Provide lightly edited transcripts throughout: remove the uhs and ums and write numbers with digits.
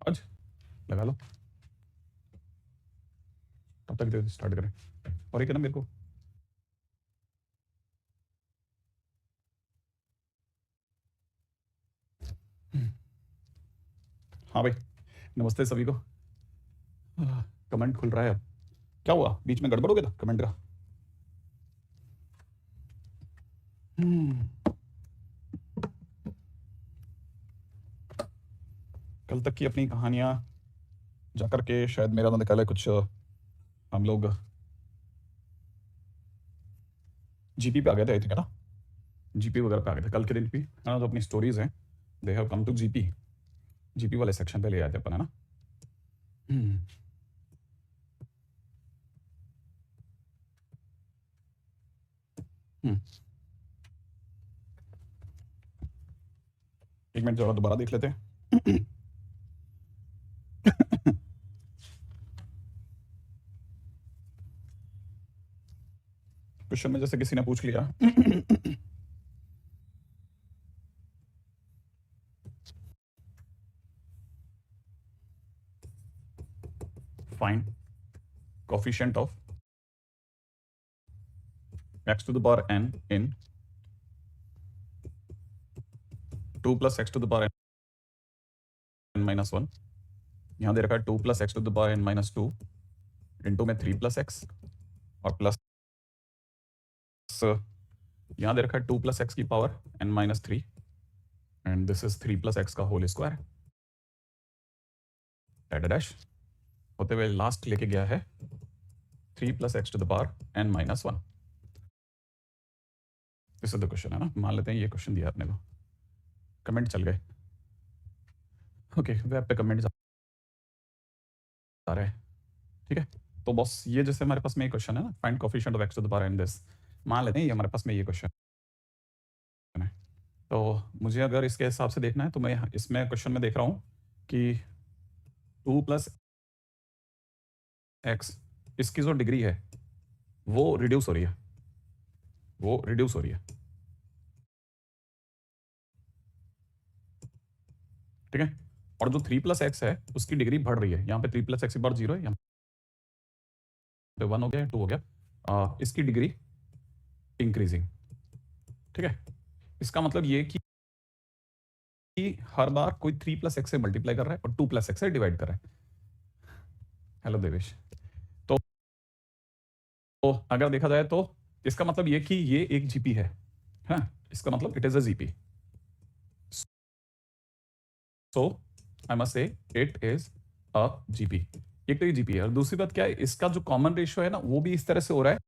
आज लगा लो, तब तक स्टार्ट करें। और एक है ना मेरे को हाँ भाई, नमस्ते सभी को। कमेंट खुल रहा है अब। क्या हुआ, बीच में गड़बड़ हो गया था कमेंट का? कल तक की अपनी कहानियां जाकर के शायद मेरा ना निकाले कुछ। हम लोग जीपी पे आ गए थे आई थिंक, है ना? जीपी वगैरह पे आ गए थे कल के दिन भी, है ना? जो अपनी स्टोरीज हैं they have come to GP. GP वाले सेक्शन पे ले आए थे अपन, है ना? एक मिनट जरा दोबारा देख लेते हैं। क्वेश्चन में जैसे किसी ने पूछ लिया, find coefficient of x to the power n in 2 plus x to the power n minus 1। यहाँ दे रखा है 2 plus x to the power n minus 2 into में 3 plus x और प्लस यहाँ दे रखा है 2 plus x की power n minus 3 and this is 3 plus x का होल स्क्वायर डैश होते हुए लास्ट लेके गया है 3 plus x to the power n minus 1। This is the question, है ना? मान लेते हैं ये क्वेश्चन दिया आपने को। कमेंट चल गए, ओके वेब पे कमेंट आ रहे हैं, ठीक है? तो बॉस ये जैसे हमारे पास में ये क्वेश्चन है ना, find coefficient of x to the power n this, मान लेते हैं ये हमारे पास में ये क्वेश्चन है। तो मुझे अगर इसके हिसाब से देखना है तो मैं इसमें क्वेश्चन में देख रहा हूँ कि 2 plus x इसकी जो डिग्री है वो रिड्यूस हो रही है, वो रिड्यूस हो रही है, ठीक है? और जो 3 plus x है उसकी डिग्री बढ़ रही है। यहाँ पे 3 plus x की पावर 0 है, यहाँ पे 1 हो गया, 2 हो गया, इसकी डिग्री इंक्रीजिंग, ठीक है? इसका मतलब ये कि हर बार कोई 3 plus x से मल्टीप्लाई कर रहा है और 2 plus x से डिवाइड कर रहा है। हेलो देवेश। तो अगर देखा जाए तो इसका मतलब ये कि ये एक जीपी है, इसका मतलब it is a GP. So I must say it is a GP. एक तो ये जीपी है, और दूसरी बात क्या है, इसका जो कॉमन रेशियो है ना वो भी इस तरह से हो रहा है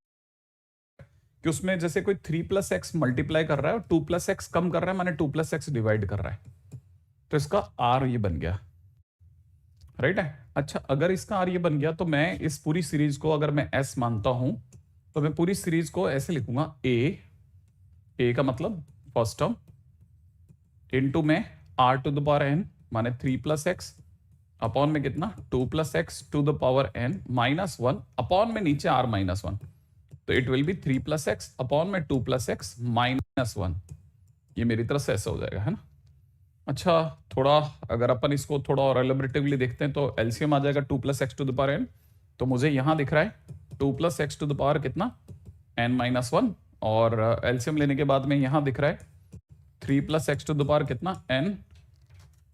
कि उसमें जैसे कोई 3 plus x मल्टीप्लाई कर रहा है और 2 plus x कम कर रहा है, माने 2 plus x डिवाइड कर रहा है, तो इसका आर ये बन गया, राइट है? अच्छा, अगर इसका आर ये बन गया तो मैं इस पूरी सीरीज को अगर मैं एस मानता हूं तो मैं पूरी सीरीज को ऐसे लिखूंगा, ए का मतलब फर्स्ट टर्म इनटू में R to the power N माने 3 plus x अपॉन में कितना 2 plus x to the power n minus 1 upon में नीचे r माइनस 1, तो it will be 3 plus x upon में 2 plus x माइनस 1। ये मेरी तरफ से ऐसा हो जाएगा, है ना? अच्छा, थोड़ा अगर अपन इसको थोड़ा और एलिबरेटिवली देखते हैं तो एलसीएम आ जाएगा 2 plus x to the power n। तो मुझे यहां दिख रहा है 2 plus x to the power कितना n माइनस 1, और एलसीएम लेने के बाद में यहां दिख रहा है 3 plus x to the power कितना n,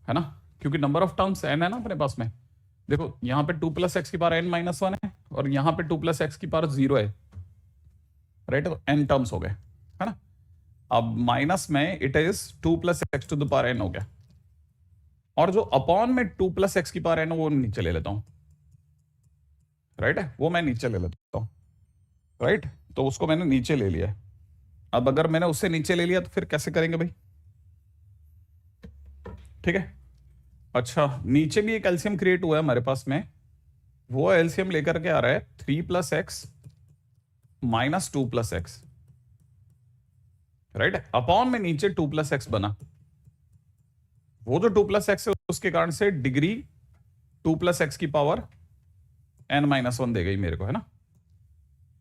है ना? क्योंकि नंबर ऑफ टर्म्स n है ना अपने पास में। देखो यहाँ पे 2 plus x की पावर n माइनस 1 है और यहाँ पे 2 plus x की पावर 0 है, राइट? तो n टर्म्स हो गए, है ना? अब माइनस में it is 2 plus x to the power n हो गया, और जो अपॉन में 2 plus x की पावर n वो नीचे ले लेता हूं, राइट है? वो मैं नीचे ले लेता हूं, राइट? तो उसको मैंने नीचे ले लिया। अब अगर मैंने उससे नीचे ले लिया तो फिर कैसे करेंगे भाई? ठीक है, अच्छा नीचे भी एक एलसीएम क्रिएट हुआ है हमारे पास में, वो एलसीएम लेकर के आ रहा है 3 plus x minus 2 plus x, right? Upon में नीचे 2 plus x बना, वो जो 2 plus x है उसके कारण से डिग्री 2 plus x की पावर n माइनस 1 दे गई मेरे को, है ना?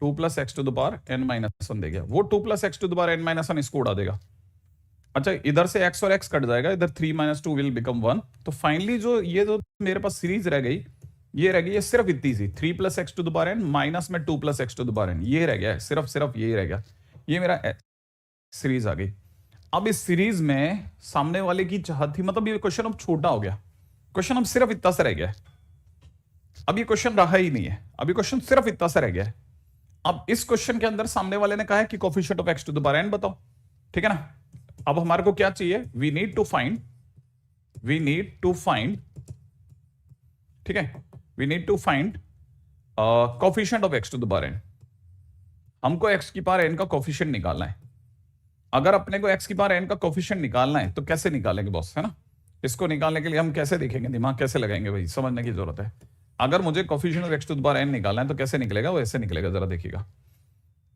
2 plus x to the power n minus 1 दे गया, वो 2 plus x to the power n minus 1 इसको उड़ा देगा, अच्छा इधर से x और x कट जाएगा, इधर 3 - 2 विल बिकम 1। तो फाइनली जो ये जो मेरे पास सीरीज रह गई, ये रह गई है सिर्फ इतनी सी, 3 + x⁴ माइनस में 2 + x⁴, ये रह गया है, सिर्फ यही रह गया, ये मेरा सीरीज आ गई। अब इस सीरीज में सामने वाले की चाहत थी, मतलब ये क्वेश्चन अब छोटा हो गया, क्वेश्चन अब सिर्फ इतना सा रह गया है, अब ये क्वेश्चन रहा ही नहीं है, अभी क्वेश्चन सिर्फ इतना सा रह गया है। अब इस क्वेश्चन के अंदर सामने वाले ने कहा है कि कोफिशिएंट ऑफ x⁴ बताओ, ठीक है ना। अब हमारे को क्या चाहिए, वी नीड टू फाइंड, ठीक है, we need to find coefficient of x⁴। हमको x⁴n का कोफिशिएंट निकालना है। अगर अपने को x⁴n का कोफिशिएंट निकालना है तो कैसे निकालेंगे बॉस, है ना। इसको निकालने के लिए हम कैसे देखेंगे, दिमाग कैसे लगाएंगे भाई, समझने की जरूरत है। अगर मुझे कोफिशिएंट ऑफ x⁴n निकालना है तो कैसे निकलेगा, वो ऐसे निकलेगा, जरा देखिएगा।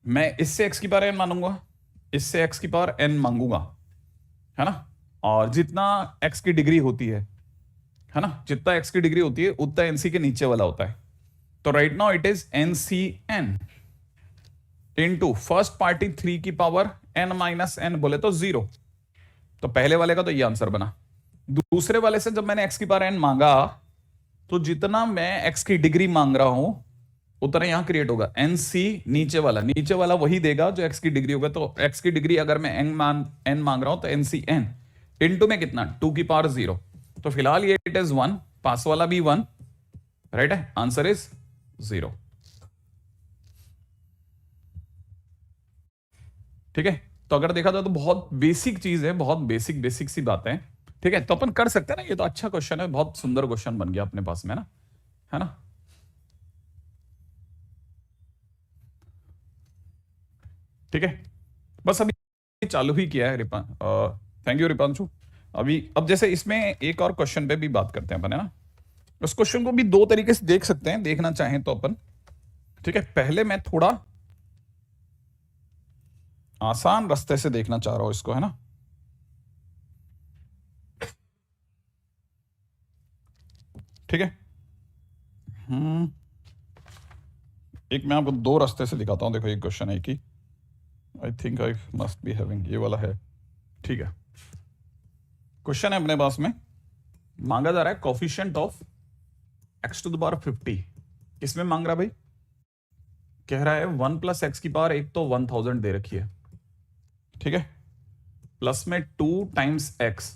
मैं इससे x⁴n मानूंगा, इससे x⁴n मांगूंगा, है ना। और जितना x की डिग्री होती है ना, जितना x की डिग्री होती है उतना nc के नीचे वाला होता है। तो right now it is ncn into first party 3 की पावर n - n बोले तो 0। तो पहले वाले का तो ये आंसर बना। दूसरे वाले से जब मैंने x⁴n मांगा तो जितना मैं x की डिग्री मांग रहा हूं उतना यहां क्रिएट होगा, nc नीचे वाला वही देगा जो x की डिग्री होगा। तो x की डिग्री अगर मैं n मांग रहा हूं तो ncn इनटू में कितना, 2 की पावर 0। तो फिलहाल ये इट इज 1, पास वाला भी 1, राइट है, आंसर इज 0। ठीक है, तो अगर देखा जाए तो बहुत बेसिक चीज है, बहुत बेसिक सी बातें हैं, ठीक है। तो अपन कर सकते हैं ना, ये तो अच्छा क्वेश्चन है, बहुत सुंदर क्वेश्चन बन गया अपने पास में ना, है ना। ठीक है, बस अभी चालू ही किया है थैंक यू रिपांशु। अब जैसे इसमें एक और क्वेश्चन पे भी बात करते हैं अपन, है ना। उस क्वेश्चन को भी दो तरीके से देख सकते हैं, देखना चाहें तो अपन, ठीक है। पहले मैं थोड़ा आसान रास्ते से देखना चाह रहा हूं इसको, है ना। ठीक है, एक मैं आपको दो रास्ते से दिखाता हूं। देखो, एक क्वेश्चन है कि I think I must be having, ये वाला है, ठीक है। क्वेश्चन है अपने पास में, मांगा जा रहा है कोफिशिएंट ऑफ x⁵50। किसमें मांग रहा है भाई, कह रहा है 1 + x⁴, एक तो 1000 दे रखी है, ठीक है, प्लस में 2 × x,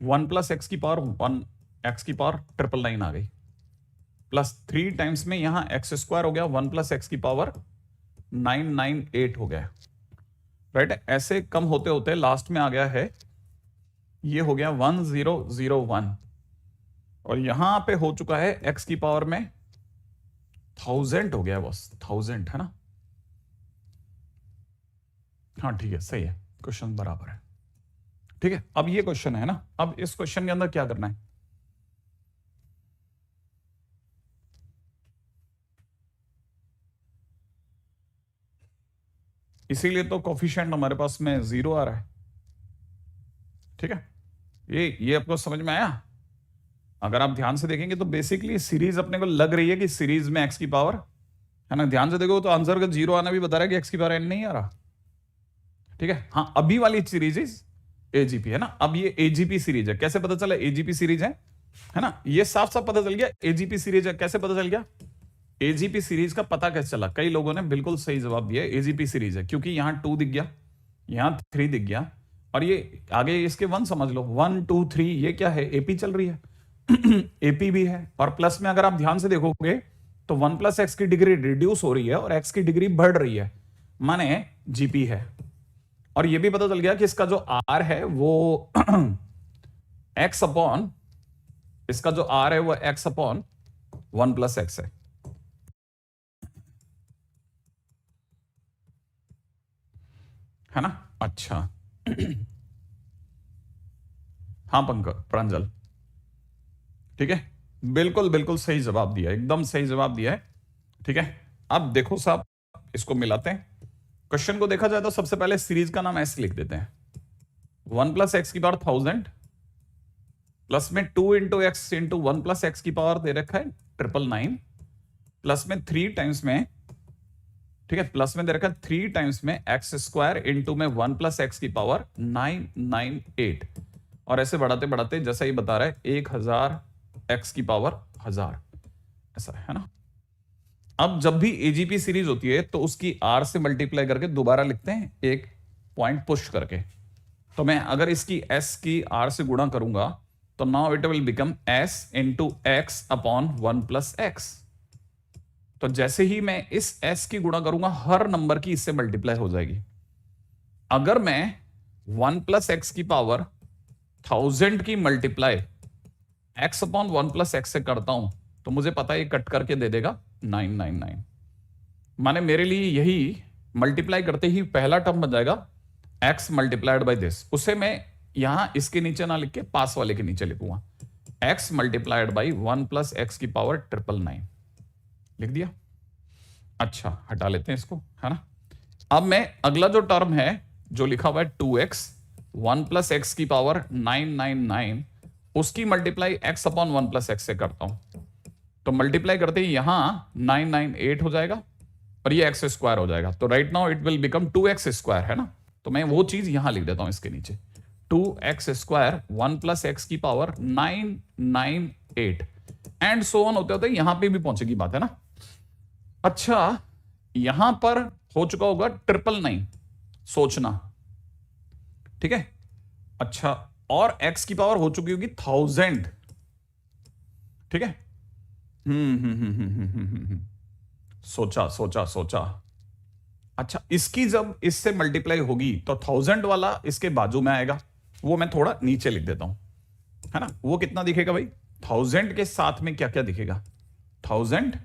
1 + x⁴ 1, x⁴ 999 आ गई, प्लस 3 टाइम्स में यहां x² हो गया, 1 + x⁴ 998 हो गया, राइट। ऐसे कम होते होते लास्ट में आ गया है, ये हो गया 1001, और यहां पे हो चुका है x⁴ में 1000 हो गया बस, 1000, है ना। हाँ ठीक है, सही है, क्वेश्चन बराबर है, ठीक है। अब ये क्वेश्चन है ना, अब इस क्वेश्चन के अंदर क्या करना है, इसीलिए तो कोफिशिएंट हमारे पास में 0 आ रहा है, ठीक है। ये आपको समझ में आया। अगर आप ध्यान से देखेंगे तो बेसिकली सीरीज अपने को लग रही है कि सीरीज में x⁴, है ना, ध्यान से देखो तो आंसर का 0 आना भी बता रहा है कि x⁴n नहीं आ रहा, ठीक है। हाँ, अभी वाली सीरीज इज AGP, है ना। अब ये AGP सीरीज है, कैसे पता चला AGP सीरीज है ना, ये साफ साफ पता चल गया AGP सीरीज है। कैसे पता चल गया AGP सीरीज का पता कैसे चला, कई लोगों ने बिल्कुल सही जवाब दिया, AGP सीरीज है, क्योंकि यहां 2 दिख गया, यहां 3 दिख गया, और ये आगे इसके 1 समझ लो, 1 2 3, ये क्या है, AP चल रही है AP भी है, और प्लस में अगर आप ध्यान से देखोगे तो 1 + x की डिग्री रिड्यूस हो रही है और x की डिग्री बढ़ रही है, माने GP है। और ये भी पता चल गया कि इसका जो R है वो x अपॉन, इसका जो R है वो x अपॉन 1 + x है, है ना। अच्छा हाँ प्रांजल, ठीक है, बिल्कुल बिल्कुल सही जवाब दिया, एकदम सही जवाब दिया है, ठीक है। अब देखो साहब, इसको मिलाते हैं। क्वेश्चन को देखा जाए तो सबसे पहले सीरीज का नाम ऐसे लिख देते हैं, 1 + x⁴ 1000 प्लस में 2 × x × 1 + x⁴ दे रखा है 999, प्लस में 3 टाइम्स में, ठीक है, प्लस में दे रखा है 3 टाइम्स में एक्स स्क्वायर इंटू में 1 प्लस एक्स की पावर 998, और ऐसे बढ़ाते बढ़ाते जैसा ही बता रहा है 1000 एक्स की पावर 1000, ऐसा है ना। अब जब भी एजीपी सीरीज होती है तो उसकी आर से मल्टीप्लाई करके दोबारा लिखते हैं, एक पॉइंट पुश करके। तो मैं अगर इसकी एस की आर से गुणा करूंगा तो now it will become S into x upon 1 plus x. तो जैसे ही मैं इस s की गुणा करूंगा हर नंबर की इससे मल्टीप्लाई हो जाएगी। अगर मैं 1 प्लस एक्स की पावर 1000 की multiply x upon 1 plus x से करता हूं तो मुझे पता है ये कट करके दे देगा 999। माने मेरे लिए यही मल्टीप्लाई करते ही पहला टर्म बन जाएगा x मल्टीप्लाइड बाय दिस। उसे मैं यहां इसके नीचे ना लिख के पास वाले के नीचे लिखूंगा, x multiplied by 1 plus x की पावर 999 लिख दिया। अच्छा, हटा लेते हैं इसको, है ना। अब मैं अगला जो टर्म है जो लिखा हुआ है 2x 1 प्लस एक्स की पावर 999, उसकी multiply x upon 1 plus x से करता हूं। तो मल्टीप्लाई करते ही यहां 998 हो जाएगा और ये एक्स स्क्वायर हो जाएगा। तो right now it will become 2x square, है ना। तो मैं वो चीज यहां लिख देता हूं इसके नीचे, 2x स्क्वायर 1 प्लस एक्स की पावर 998 एंड सो ऑन होते होते यहां पे भी पहुंचेगी बात, है ना। अच्छा, यहां पर हो चुका होगा 999, सोचना, ठीक है। अच्छा, और x की पावर हो चुकी होगी 1000, ठीक है। सोचा सोचा सोचा। अच्छा, इसकी जब इससे मल्टीप्लाई होगी तो 1000 वाला इसके बाजू में आएगा, वो मैं थोड़ा नीचे लिख देता हूं, है ना। वो कितना दिखेगा भाई, 1000 के साथ में क्या क्या दिखेगा, 1000।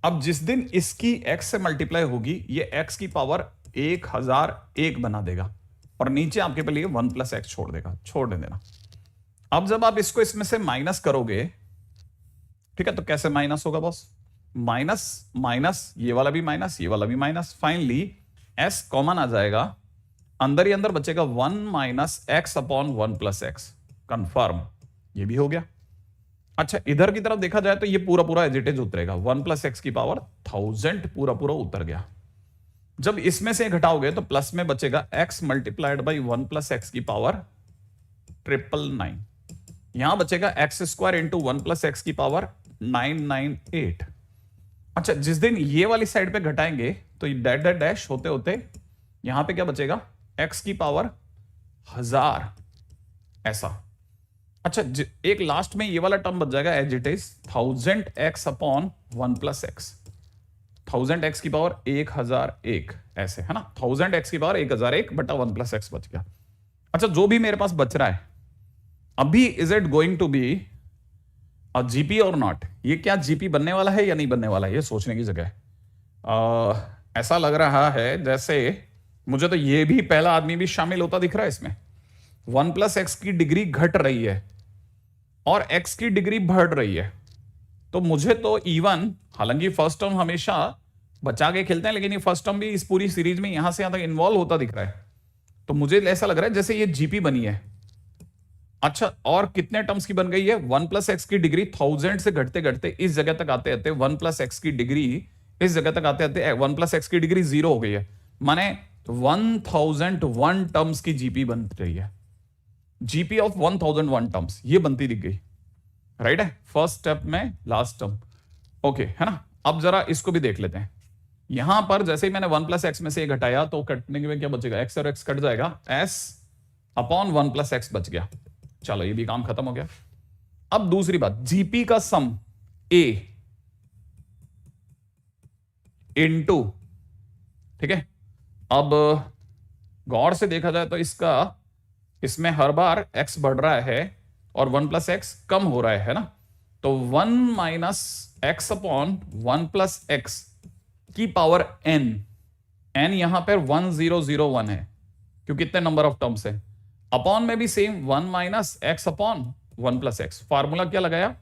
अब जिस दिन इसकी x से मल्टीप्लाई होगी ये x की पावर 1001 बना देगा और नीचे आपके पे लिए 1 प्लस एक्स छोड़ देना। अब जब आप इसको इसमें से माइनस करोगे, ठीक है, तो कैसे माइनस होगा बॉस, माइनस माइनस, ये वाला भी माइनस, ये वाला भी माइनस, फाइनली s कॉमन आ जाएगा, अंदर ही अंदर बचेगा 1 minus x upon 1 plus x, confirm, ये भी हो गया। अच्छा, इधर की तरफ देखा जाए तो ये पूरा पूरा एज इट इज उतरेगा, 1 प्लस एक्स की पावर 1000 पूरा पूरा उतर गया। जब इसमें से घटाओगे तो प्लस में बचेगा x multiplied by 1 plus x की पावर 999, यहां बचेगा x square into 1 plus x की पावर 998। अच्छा, जिस दिन ये वाली साइड पे घटाएंगे तो ये डैश डैश डैश होते होते यहां पे क्या बचेगा, x की पावर 1000, ऐसा। अच्छा, एक लास्ट में ये वाला टर्म बच जाएगा as it is 1000x upon 1 plus X, 1000x की पावर 1001, ऐसे, है ना। 1000x की पावर 1001 बटा 1 प्लस एक्स बच गया। अच्छा, जो भी मेरे पास बच रहा है अभी, is it going to be a GP और नॉट, ये क्या जीपी बनने वाला है या नहीं बनने वाला है, ये सोचने की जगह है। ऐसा लग रहा है जैसे मुझे तो ये भी पहला आदमी भी शामिल होता दिख रहा है इसमें। 1 प्लस एक्स की डिग्री घट रही है और x की डिग्री बढ़ रही है, तो मुझे तो इवन, हालांकि फर्स्ट टर्म हमेशा बचा के खेलते हैं, लेकिन ये फर्स्ट टर्म भी इस पूरी सीरीज में यहां से यहां तक इन्वॉल्व होता दिख रहा है, तो मुझे ऐसा लग रहा है जैसे ये जीपी बनी है। अच्छा, और कितने टर्म्स की बन गई है, 1 प्लस एक्स की डिग्री 1000 से घटते घटते इस जगह तक आते आते 1 प्लस एक्स की डिग्री इस जगह तक आते आते 1 प्लस एक्स की डिग्री 0 हो गई है, माने 1001 टर्म्स की जीपी बन रही है, जीपी ऑफ 1001 टर्म्स ये बनती दिख गई, राइट है, फर्स्ट स्टेप में लास्ट टर्म, ओके, है ना। अब जरा इसको भी देख लेते हैं। यहां पर जैसे ही मैंने 1 प्लस एक्स में से ये घटाया तो कटने में क्या बचेगा, एक्स और एक्स कट जाएगा, एस अपॉन 1 प्लस एक्स बच गया। चलो, ये भी काम खत्म हो गया। अब दूसरी बात, जीपी का सम ए इनटू, ठीक है। अब गौर से देखा जाए तो इसमें हर बार x बढ़ रहा है और 1 प्लस एक्स कम हो रहा है ना। तो 1 minus x upon 1 plus x की पावर n, n यहां पर 1001 है क्योंकि कितने नंबर ऑफ टर्म्स है, अपॉन में भी same 1 minus x upon 1 plus x. Formula क्या लगाया,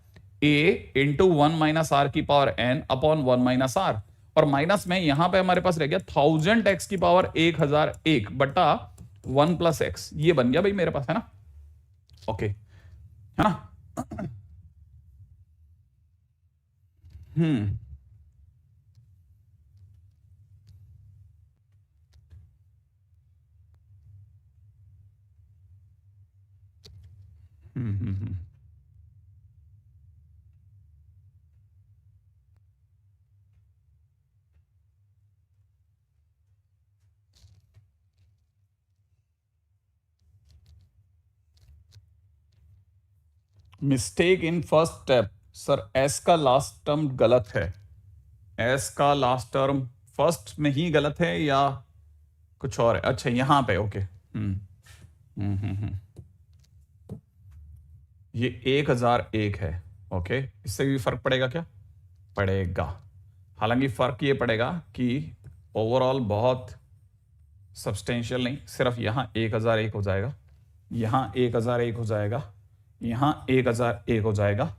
a इंटू 1 माइनस आर की power n upon 1 minus r, और माइनस में यहां पे हमारे पास रह गया 1000x की पावर 1001 बटा 1 प्लस एक्स, ये बन गया भाई मेरे पास, है ना, ओके, है ना। Mistake in first step. Sir S का लास्ट टर्म गलत है, एस का लास्ट टर्म फर्स्ट में ही गलत है या कुछ और है? अच्छा यहां पे ओके। ये 1001 है। ओके, इससे भी फर्क पड़ेगा क्या? पड़ेगा। हालांकि फर्क ये पड़ेगा कि ओवरऑल बहुत सब्सटेंशियल नहीं, सिर्फ यहां 1001 हो जाएगा, यहां 1001 हो जाएगा, यहां 1001 हो जाएगा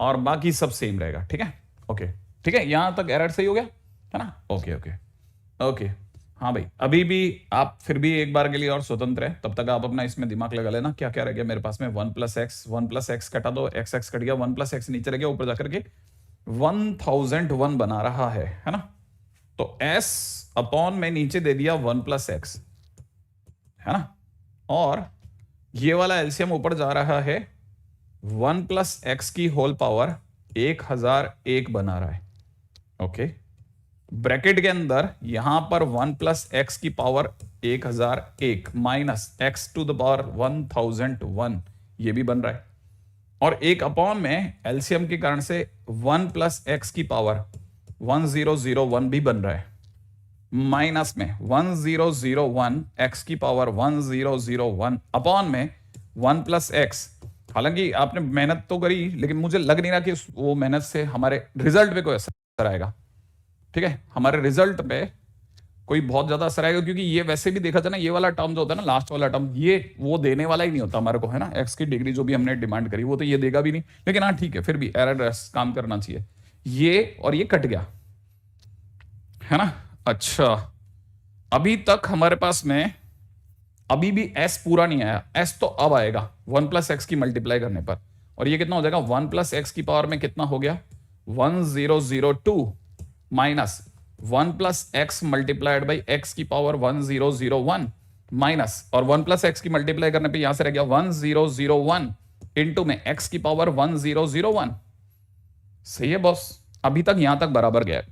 और बाकी सब सेम रहेगा। ठीक है, ओके ठीक है, यहां तक एरर सही हो गया है ना? Okay okay okay. हाँ भाई, अभी भी आप फिर भी एक बार के लिए और स्वतंत्र है, तब तक आप अपना इसमें दिमाग लगा लेना। क्या क्या रह गया मेरे पास में? 1 + x, 1 + x कटा दो, x x कट गया, 1 + x नीचे रह गया, ऊपर जाकर के 1001 बना रहा है ना? तो s अपॉन में नीचे दे दिया 1 + x है ना, और ये वाला एलसीएम ऊपर जा रहा है 1 + x की होल पावर 1001 बना रहा है। ओके, ब्रैकेट के अंदर यहां पर 1 + x की power 1001 minus x to the power 1001 ये भी बन रहा है, और एक अपॉन में एलसीएम के कारण से 1 + x की पावर 1001 भी बन रहा है, माइनस में 1001 x की पावर 1001 अपॉन में 1 + x। हालांकि आपने मेहनत तो करी, लेकिन मुझे लग नहीं रहा कि वो मेहनत से हमारे रिजल्ट पे कोई असर आएगा। ठीक है, हमारे रिजल्ट पे कोई बहुत ज्यादा असर आएगा, क्योंकि ये वैसे भी देखा जाए ना, ये वाला टर्म जो होता है ना, लास्ट वाला टर्म, ये वो देने वाला ही नहीं होता हमारे को, है ना? एक्स की डिग्री जो भी हमने डिमांड करी वो तो ये देगा भी नहीं, लेकिन हाँ ठीक है, फिर भी एरर काम करना चाहिए। ये और ये कट गया है ना? अच्छा, अभी तक हमारे पास में अभी भी s पूरा नहीं आया, s तो अब आएगा 1 + x की मल्टीप्लाई करने पर, और ये कितना हो जाएगा? 1 + x की पावर में कितना हो गया? 1002 minus 1 + x multiplied by x की पावर 1001 माइनस, और 1 + x की मल्टीप्लाई करने पे यहां से रह गया 1001 इंटू में x की पावर 1001। सही है बॉस, अभी तक यहां तक बराबर गया,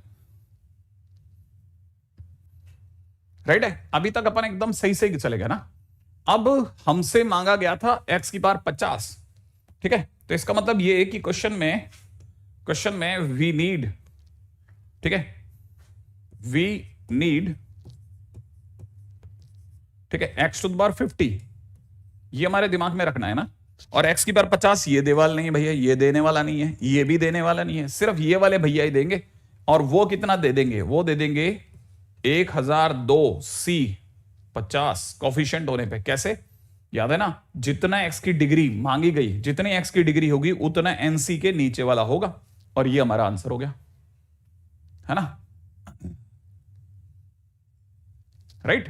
राइट है? अभी तक अपन एकदम सही सही चले गए ना? अब हमसे मांगा गया था x की पावर 50। ठीक है, तो इसका मतलब ये है कि क्वेश्चन में वी नीड, ठीक है, वी नीड, ठीक है, x टू द पावर 50 ये हमारे दिमाग में रखना है ना, और x की पावर 50 ये देवाल नहीं है भैया, ये देने वाला नहीं है, ये भी देने वाला नहीं है, सिर्फ ये वाले भैया ही देंगे। और वो कितना दे देंगे? वो दे देंगे 1002 C 50 कॉफिशिएंट होने पे। कैसे? याद है ना, जितना x की डिग्री मांगी गई, जितनी x की डिग्री होगी उतना NC के नीचे वाला होगा, और ये हमारा आंसर हो गया, है ना? राइट,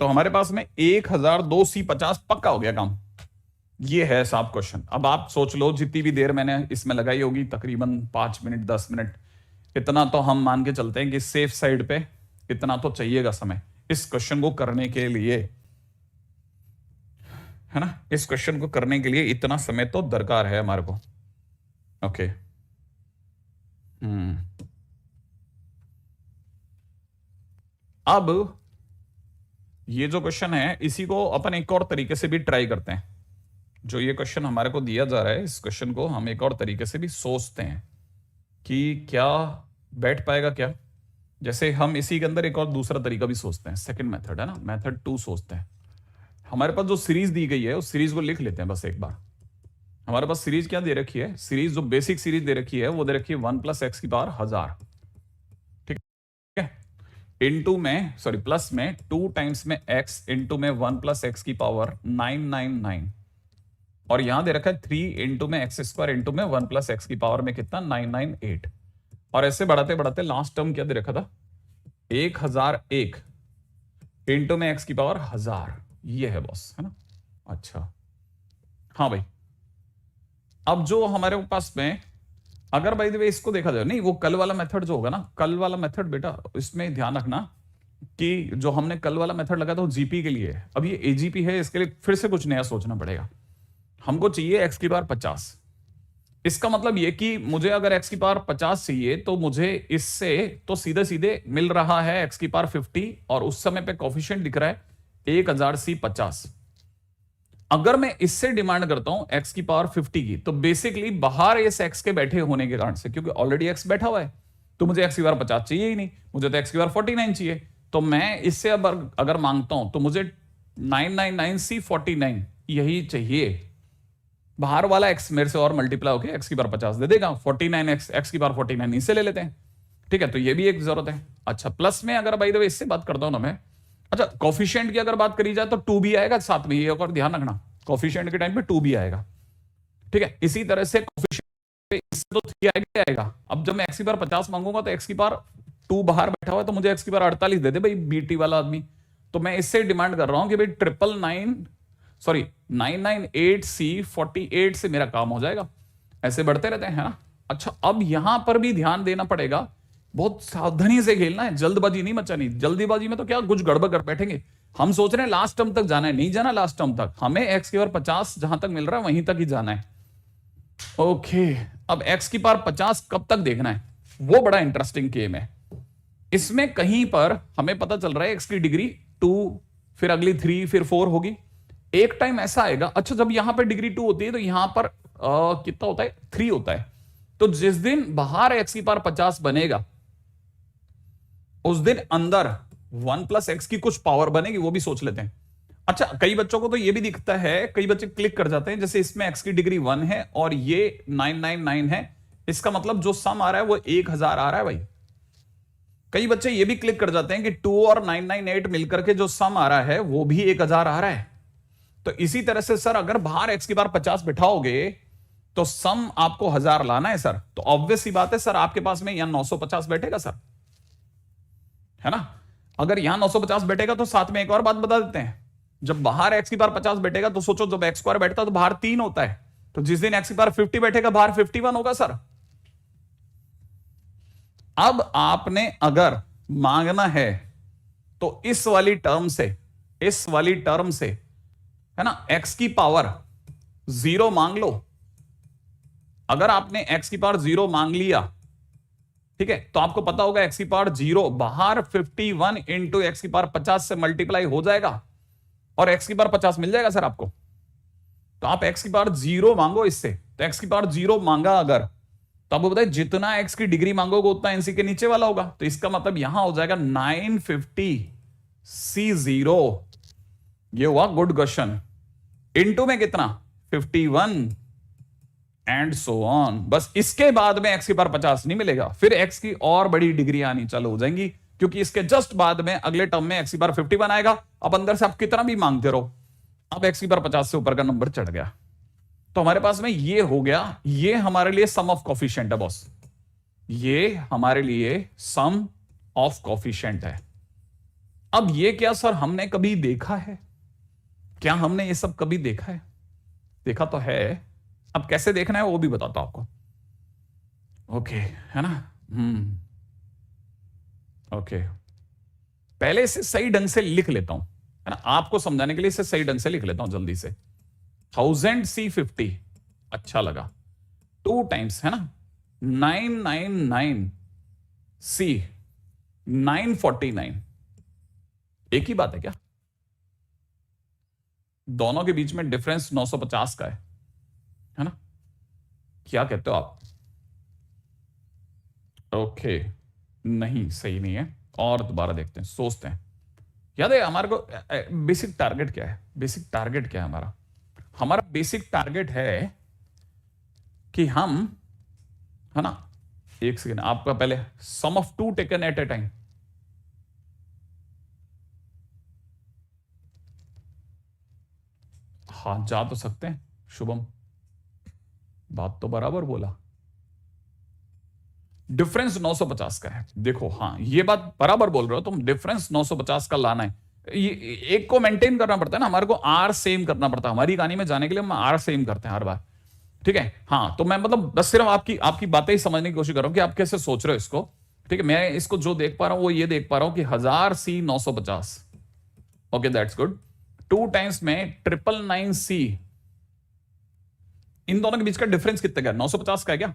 तो हमारे पास में 1002 C 50 पक्का हो गया काम। ये है साहब क्वेश्चन। अब आप सोच लो, जितनी भी देर मैंने इसमें लगाई होगी, तकरीबन 5 मिनट 10 मिनट, इतना तो हम मान के चलते हैं कि सेफ साइड पे इतना तो चाहिएगा समय इस क्वेश्चन को करने के लिए, है ना? इस क्वेश्चन को करने के लिए इतना समय तो दरकार है हमारे को। ओके, अब ये जो क्वेश्चन है इसी को अपन एक और तरीके से भी ट्राई करते हैं। जो ये क्वेश्चन हमारे को दिया जा रहा है, इस क्वेश्चन को हम एक और तरीके से भी सोचते हैं कि क्या बैठ पाएगा क्या। जैसे हम इसी के अंदर एक और दूसरा तरीका भी सोचते हैं, सेकंड मेथड है ना, मेथड 2 सोचते हैं। हमारे पास जो सीरीज दी गई है उस सीरीज को लिख लेते हैं बस एक बार। हमारे पास सीरीज क्या दे रखी है? सीरीज जो बेसिक सीरीज दे रखी है वो दे रखी है 1 + x की पावर 1000, ठीक है, इनटू में सॉरी प्लस में 2 टाइम्स में x इनटू में 1 + x की पावर 999, और यहां दे रखा है 3 इंटू में x² इंटू में 1 + x की पावर में कितना? 998, और ऐसे बढ़ाते बढ़ाते लास्ट टर्म क्या दे रखा था? 1001 इंटू में x की पावर 1000। ये है बॉस, है ना? अच्छा हाँ भाई, अब जो हमारे पास में, अगर बाय द वे इसको देखा जाए, नहीं वो कल वाला मेथड जो होगा ना, कल वाला मेथड बेटा इसमें ध्यान रखना कि जो हमने कल वाला मेथड लगाया था वो जीपी के लिए है, अब ये एजीपी है, इसके लिए फिर से कुछ नया सोचना पड़ेगा। हमको चाहिए x की पावर 50। इसका मतलब ये कि मुझे अगर x की पावर 50 चाहिए तो मुझे इससे तो सीधे सीधे मिल रहा है x की पावर 50, और उस समय पे कोफिशिएंट दिख रहा है 1000 C 50। अगर मैं इससे डिमांड करता हूं x की पावर 50 की, तो बेसिकली बाहर इस x के बैठे होने के कारण से, क्योंकि ऑलरेडी x बैठा हुआ है, तो मुझे x की पावर 50 चाहिए ही नहीं, मुझे तो x की पावर 49 चाहिए। तो मैं इससे अब अगर मांगता हूं तो मुझे 999C49 यही चाहिए। बाहर वाला x मेरे से और मल्टीप्लाई होकर x की पावर 50 दे देगा, 49x x की पावर 49 इससे ले लेते हैं। ठीक है, तो ये भी एक जरूरत है। अच्छा, प्लस में अगर भाई द वे इससे बात करता हूं ना मैं, अच्छा कॉफिशिएंट की अगर बात करी जाए तो 2 भी आएगा साथ में, ये और ध्यान रखना, कॉफिशिएंट के टाइम पे 2 भी आएगा। ठीक है, इसी तरह से कॉफिशिएंट पे इससे तो 3 आएगा। अब जब मैं x की पावर 50 मांगूंगा तो x की पावर 2 बाहर बैठा हुआ है, तो मुझे x की पावर 48 दे दे भाई बीटी वाला आदमी। तो मैं इससे डिमांड कर रहा हूं कि भाई 998C48 से मेरा काम हो जाएगा। ऐसे बढ़ते रहते हैं, है ना। अच्छा, अब यहां पर भी ध्यान देना पड़ेगा, बहुत सावधानी से खेलना है, जल्दबाजी नहीं मचानी। जल्दीबाजी में तो क्या कुछ गड़बड़ कर बैठेंगे। हम सोच रहे हैं लास्ट टर्म तक जाना है, नहीं जाना लास्ट टर्म तक, हमें x की पावर 50 जहां तक मिल रहा है वहीं तक ही जाना है। ओके, अब x की पावर 50 कब तक देखना है, वो बड़ा इंटरेस्टिंग गेम है। इसमें कहीं पर हमें पता चल रहा है x की डिग्री 2, फिर अगली 3, फिर 4 होगी। एक टाइम ऐसा आएगा, अच्छा जब यहां पर डिग्री 2 होती है तो यहां पर कितना होता है, 3 होता है। तो जिस दिन बाहर x की पावर 50 बनेगा उस दिन अंदर 1 + x की कुछ पावर बनेगी, वो भी सोच लेते हैं। अच्छा, कई बच्चों को तो ये भी दिखता है, कई बच्चे क्लिक कर जाते हैं, जैसे इसमें x की डिग्री 1 है और ये 999 है, इसका मतलब जो सम आ रहा है वो 1000 आ रहा है भाई। कई बच्चे ये भी क्लिक कर जाते हैं कि 2 और 998 मिलकर के जो सम आ रहा है वो भी 1000 आ रहा है। तो इसी तरह से सर अगर बाहर x की पावर 50 बिठाओगे तो सम आपको 1000 लाना है सर, तो ऑब्वियस सी बात है सर आपके पास में यहां 950 बैठेगा सर, है ना। अगर यहां 950 बैठेगा तो साथ में एक और बात बता देते हैं, जब बाहर x की पावर 50 बैठेगा तो सोचो जब x² बैठता है तो बाहर 3 होता है, तो जिस दिन x की पावर 50 बैठेगा बाहर 51 होगा सर। अब आपने अगर मांगना है तो इस वाली टर्म से, है ना, x की पावर 0 मांग लो। अगर आपने x की पावर 0 मांग लिया, ठीक है, तो आपको पता होगा x की पावर 0 बाहर 51 इंटू x की पावर 50 से मल्टीप्लाई हो जाएगा और x की पावर 50 मिल जाएगा सर आपको। तो आप x की पावर 0 मांगो इससे, तो x की पावर 0 मांगा अगर, तो आपको बताए जितना x की डिग्री मांगोगे उतना एनसी के नीचे वाला होगा, तो इसका मतलब यहां हो जाएगा 950C0। ये हुआ गुड क्वेश्चन। इंटू में कितना, 51 एंड सो ऑन। बस इसके बाद में x की पावर 50 नहीं मिलेगा, फिर x की और बड़ी डिग्री आनी चालू हो जाएंगी, क्योंकि इसके जस्ट बाद में अगले टर्म में x की पावर 51 आएगा। अब अंदर से आप कितना भी मांगते रहो, अब x की पावर 50 से ऊपर का नंबर चढ़ गया। तो हमारे पास में ये हो गया, ये हमारे लिए सम ऑफ कॉफिशिएंट है बॉस, ये हमारे लिए सम ऑफ कॉफिशिएंट है। अब ये क्या सर हमने कभी देखा है, क्या हमने ये सब कभी देखा है? देखा तो है, अब कैसे देखना है वो भी बताता हूं आपको। ओके, है ना। ओके, पहले इसे सही ढंग से लिख लेता हूं, है ना, आपको समझाने के लिए इसे सही ढंग से लिख लेता हूं जल्दी से। 1000C50 अच्छा लगा, 2 टाइम्स, है ना, 999C949 एक ही बात है क्या? दोनों के बीच में डिफरेंस 950 का है ना, क्या कहते हो आप? ओके, नहीं सही नहीं है, और दोबारा देखते हैं, सोचते हैं। याद है हमारे को बेसिक टारगेट क्या है? बेसिक टारगेट क्या है हमारा? हमारा बेसिक टारगेट है कि हम, है ना, एक सेकेंड, आपका पहले sum of 2 taken at a time. हाँ, जा तो सकते हैं शुभम, बात तो बराबर बोला। डिफरेंस 950 का है, देखो, हाँ ये बात बराबर बोल रहे हो तुम, डिफरेंस 950 का लाना है। ये एक को मेंटेन करना पड़ता है ना, हमारे को आर सेम करना पड़ता है, हमारी कहानी में जाने के लिए हम आर सेम करते हैं हर बार, ठीक है। हाँ, तो मैं मतलब बस सिर्फ आपकी बातें ही समझने की कोशिश कर रहा हूं कि आप कैसे सोच रहे हो इसको, ठीक है। मैं इसको जो देख पा रहा हूं वो ये देख पा रहा हूं कि 1000C950, okay that's good. 2 times में 999C, इन दोनों के बीच का डिफरेंस कितने का है? 950 का है क्या?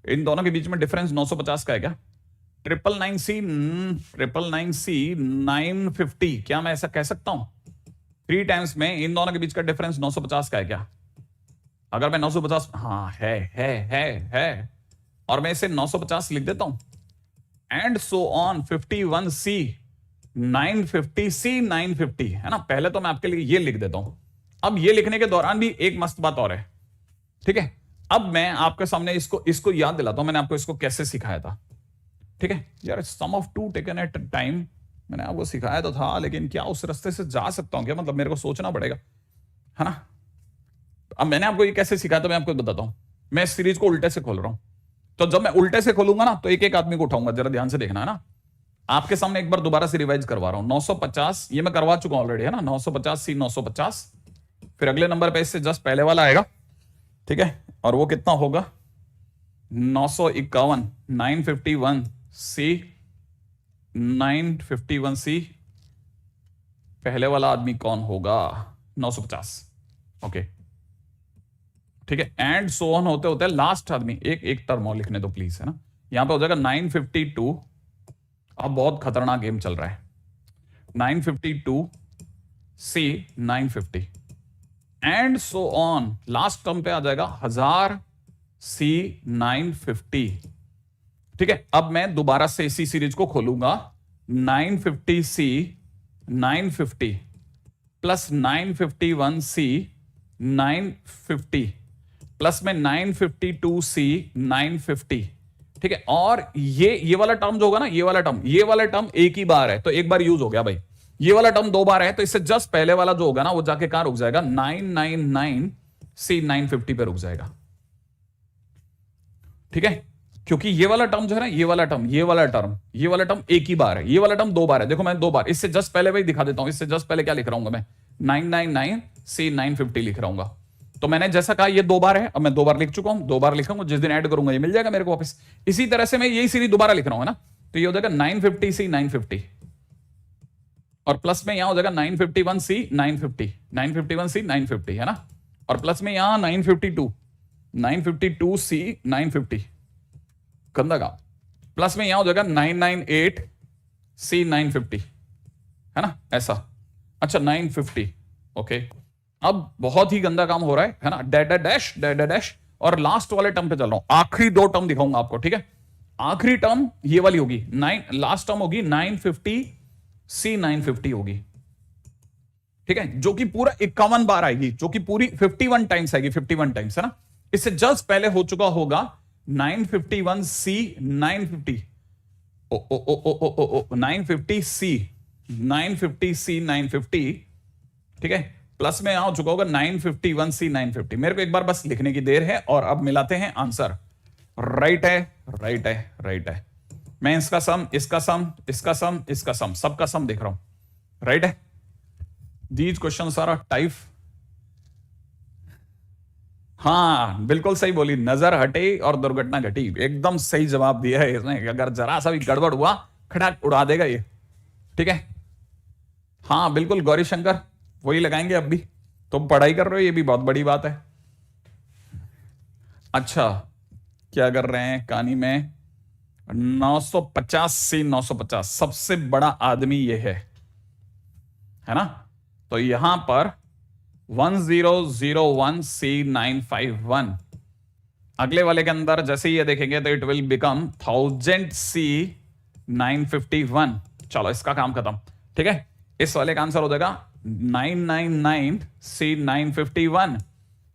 इन दोनों के बीच में डिफरेंस 950 का है क्या? 999C 950, क्या मैं ऐसा कह सकता हूं? 3 टाइम्स में इन दोनों के बीच का डिफरेंस 950 का है क्या? अगर मैं 950, हाँ है, और मैं इसे 950 लिख देता हूं, and so on 51C 950C 950, है ना? पहले तो मैं आपके लिए ये लिख देता हूं। अब ये लिखने के दौरान भी एक मस्त बात और है, ठीक है? अब मैं आपके सामने इसको याद दिलाता हूं, मैंने आपको इसको कैसे सिखाया था, ठीक है यार? Sum of two taken at time मैंने आपको सिखाया तो था, लेकिन क्या उस रास्ते से जा सकता हूं क्या? मतलब मेरे को सोचना पड़ेगा, है ना? अब मैंने आपको ये कैसे सिखाया था मैं आपको बताता हूं। मैं इस सीरीज को उल्टे से खोल रहा हूं, तो जब मैं उल्टे से खोलूंगा ना तो एक एक आदमी को उठाऊंगा, जरा ध्यान से देखना, है ना? आपके सामने एक बार दोबारा से रिवाइज करवा रहा हूं। 950 ये मैं करवा चुका हूं ऑलरेडी, है ना? 950C 950, फिर अगले नंबर पे इससे जस्ट पहले वाला आएगा, ठीक है? और वो कितना होगा? 951 951C 951C। पहले वाला आदमी कौन होगा? 950, ओके, ठीक है? एंड सो ऑन होते होते लास्ट आदमी, एक टर्म और लिखने दो प्लीज, है ना? यहां पे हो जाएगा 952। अब बहुत खतरनाक गेम चल रहा है। 952C 950 and so on, last term पे आ जाएगा 1000C 950, ठीक है? अब मैं दोबारा से इसी सीरीज को खोलूंगा। 950C 950 प्लस 951C 950 प्लस में 952C 950, ठीक है? और ये वाला टर्म जो होगा ना, ये वाला टर्म एक ही बार है तो एक बार यूज हो गया भाई। ये वाला टर्म 2 बार है तो इससे जस्ट पहले वाला जो होगा ना वो जाके कहां रुक जाएगा? 999C 950 पे रुक जाएगा, ठीक है? क्योंकि ये वाला टर्म जो है ना, ये वाला टर्म एक ही बार है, ये वाला टर्म 2 बार है। देखो मैं 2 बार इससे जस्ट पहले भाई दिखा देता हूं। इससे जस्ट पहले क्या लिख रहा हूं मैं? 999C 950 लिख रहा हूं। तो मैंने जैसा कहा ये 2 बार है, अब मैं 2 बार लिख चुका हूं, 2 बार लिखूंगा, जिस दिन ऐड करूंगा ये मिल जाएगा मेरे को वापस। इसी तरह से मैं यही सीरीज दोबारा लिख रहा हूं, है ना? तो ये हो जाएगा 950C 950 और प्लस में यहां हो जाएगा 951C 950, 951C 950, है ना? और प्लस में यहां 952C 950, गंदा काम। प्लस में यहां हो जाएगा 998C 950, है ना? ऐसा, अच्छा 950, ओके। अब बहुत ही गंदा काम हो रहा है ना? डैश और लास्ट वाले टर्म पे चल रहा हूं। आखिरी 2 टर्म दिखाऊंगा आपको, ठीक है? आखिरी टर्म ये वाली होगी, लास्ट टर्म होगी 950C 950 होगी, ठीक है? जो कि पूरा 51 बार आएगी, जो कि पूरी 51 टाइम्स आएगी, 51 टाइम्स, है ना? इससे जस्ट पहले हो चुका होगा 951C 950, 950C 950, ठीक है? प्लस में आ चुका होगा 951C 950। मेरे को एक बार बस लिखने की देर है और अब मिलाते हैं आंसर। राइट है। मैं इसका सम, इसका सम, सबका सम देख रहा हूं। राइट है। दीज क्वेश्चंस आर टाइप, हाँ बिल्कुल सही बोली, नजर हटे और दुर्घटना घटी। एकदम सही जवाब दिया है इसने। अगर जरा सा भी गड़बड़ हुआ खड़ाक उड़ा देगा ये, ठीक है? हाँ बिल्कुल गौरी शंकर, वही लगाएंगे। अब भी तुम पढ़ाई कर रहे हो, ये भी बहुत बड़ी बात है। अच्छा क्या कर रहे हैं कहानी में? 950C 950 सबसे बड़ा आदमी ये है ना? तो यहां पर 1001C 951, अगले वाले के अंदर जैसे ये देखेंगे तो इट विल बिकम 1000C 951। चलो इसका काम खत्म, ठीक है? इस वाले का आंसर हो जाएगा 999C 951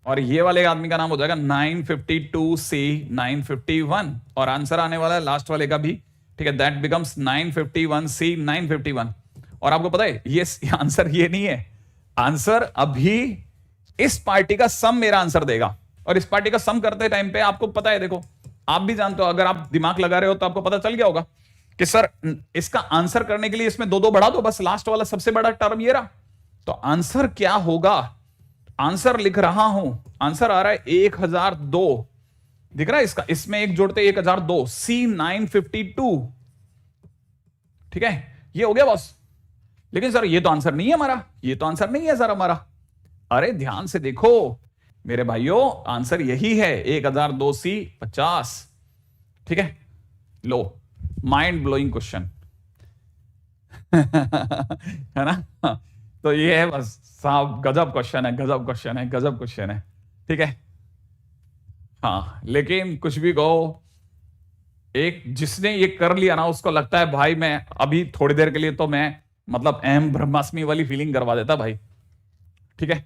और ये वाले आदमी का नाम हो जाएगा 952C 951 और आंसर आने वाला है लास्ट वाले का भी, ठीक है? That becomes 951C 951। और आपको पता है ये आंसर ये नहीं है, आंसर अभी इस पार्टी का सम मेरा आंसर देगा। और इस पार्टी का सम करते टाइम पे आपको पता है, देखो आप भी जानते हो, अगर आप दिमाग लगा रहे हो तो आपको पता चल गया होगा कि सर इसका आंसर करने के लिए इसमें 2-2 बढ़ा दो, बस लास्ट वाला सबसे बड़ा टर्म ये रहा। तो आंसर क्या होगा? आंसर लिख रहा हूं, आंसर आ रहा है 1002, दिख रहा है इसका? इसमें एक जोड़ते 1002 C 952, ठीक है? ये हो गया बॉस। लेकिन सर ये तो आंसर नहीं है हमारा, ये तो आंसर नहीं है सर हमारा। अरे ध्यान से देखो मेरे भाइयों, आंसर यही है 1002C 50, ठीक है? लो माइंड ब्लोइंग क्वेश्चन है ना? तो ये है बस साहब, गजब क्वेश्चन है, गजब क्वेश्चन है, गजब क्वेश्चन है। ठीक है, हाँ, लेकिन कुछ भी कहो, एक जिसने ये कर लिया ना उसको लगता है भाई मैं अभी थोड़ी देर के लिए तो मैं मतलब अहम ब्रह्मास्मि वाली फीलिंग करवा देता भाई। ठीक है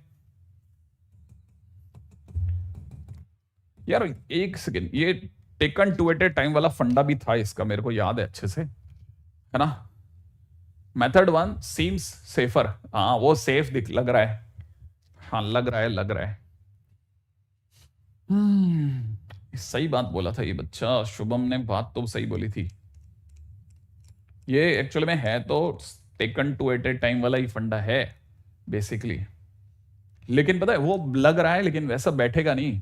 यार, एक सेकेंड, ये taken two at a time वाला फंडा भी था इसका, मेरे को याद है अच्छे से, है ना। मेथड वन सीम्स सेफर, हाँ वो सेफ दिख लग रहा है, हाँ लग रहा है, लग रहा है। सही बात बोला था ये बच्चा, शुभम ने बात तो सही बोली थी। ये एक्चुअली में है तो taken two at a time वाला ही फंडा है बेसिकली, लेकिन पता है वो लग रहा है लेकिन वैसा बैठेगा नहीं।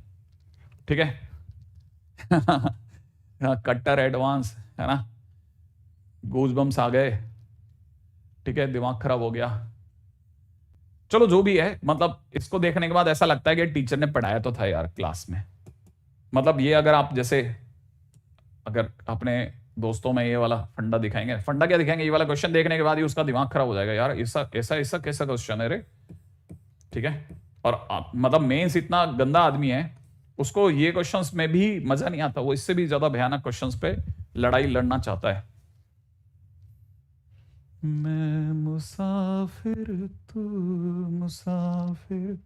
ठीक है कट्टर एडवांस, है ना, गूजबम्स आ गए। ठीक है, दिमाग खराब हो गया। चलो जो भी है, मतलब इसको देखने के बाद ऐसा लगता है कि टीचर ने पढ़ाया तो था यार क्लास में। मतलब ये अगर आप जैसे अगर अपने दोस्तों में ये वाला फंडा दिखाएंगे, फंडा क्या दिखाएंगे, ये वाला क्वेश्चन देखने के बाद ही उसका दिमाग खराब हो जाएगा यार, ऐसा ऐसा ऐसा कैसा क्वेश्चन है रे। ठीक है, और मतलब मेंस इतना गंदा आदमी है, उसको ये क्वेश्चंस में भी मजा नहीं आता, वो इससे भी ज्यादा भयानक क्वेश्चंस पे लड़ाई लड़ना चाहता है। मैं मुसाफिर तू मुसाफिर।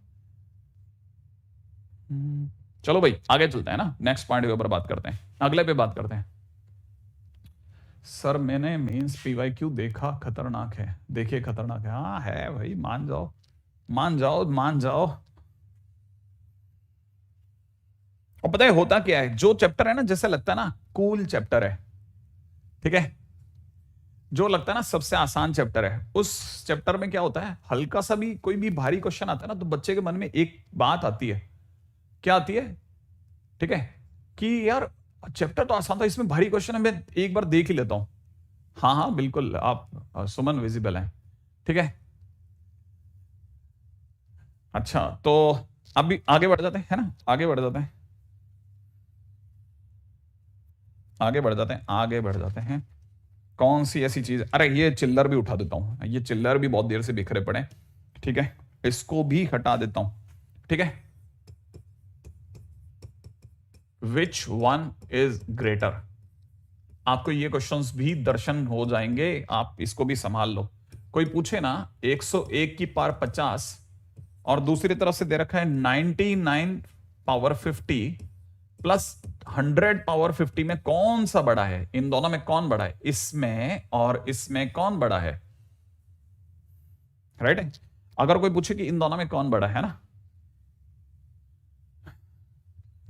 चलो भाई आगे चलते हैं ना, नेक्स्ट पॉइंट के ऊपर बात करते हैं, अगले पे बात करते हैं। सर मैंने मेंस पीवाईक्यू देखा, खतरनाक है, देखिए खतरनाक है। हाँ है भाई, मान जाओ मान जाओ मान जाओ। और पता है होता क्या है, जो चैप्टर है ना जैसे लगता है ना कूल चैप्टर है, ठीक है, जो लगता है ना सबसे आसान चैप्टर है, उस चैप्टर में क्या होता है, हल्का सा भी कोई भी भारी क्वेश्चन आता है ना तो बच्चे के मन में एक बात आती है, क्या आती है, ठीक है, कि यार चैप्टर तो आसान था, इसमें भारी क्वेश्चन है, मैं एक बार देख ही लेता हूं। हाँ हाँ बिल्कुल, आप सुमन विजिबल हैं। ठीक है, अच्छा तो अभी आगे बढ़ जाते हैं, है ना, आगे बढ़ जाते हैं, आगे बढ़ जाते हैं, आगे बढ़ जाते हैं। कौन सी ऐसी चीज, अरे ये चिल्लर भी उठा देता हूं, ये चिल्लर भी बहुत देर से बिखरे पड़े। ठीक है, इसको भी हटा देता हूं। ठीक है, विच वन इज ग्रेटर, आपको ये क्वेश्चंस भी दर्शन हो जाएंगे, आप इसको भी संभाल लो। कोई पूछे ना 101 की पावर 50 और दूसरी तरफ से दे रखा है 99 पावर 50 प्लस 100 पावर 50 में कौन सा बड़ा है, इन दोनों में कौन बड़ा है, इसमें और इसमें कौन बड़ा है, राइट। अगर कोई पूछे कि इन दोनों में कौन बड़ा है ना,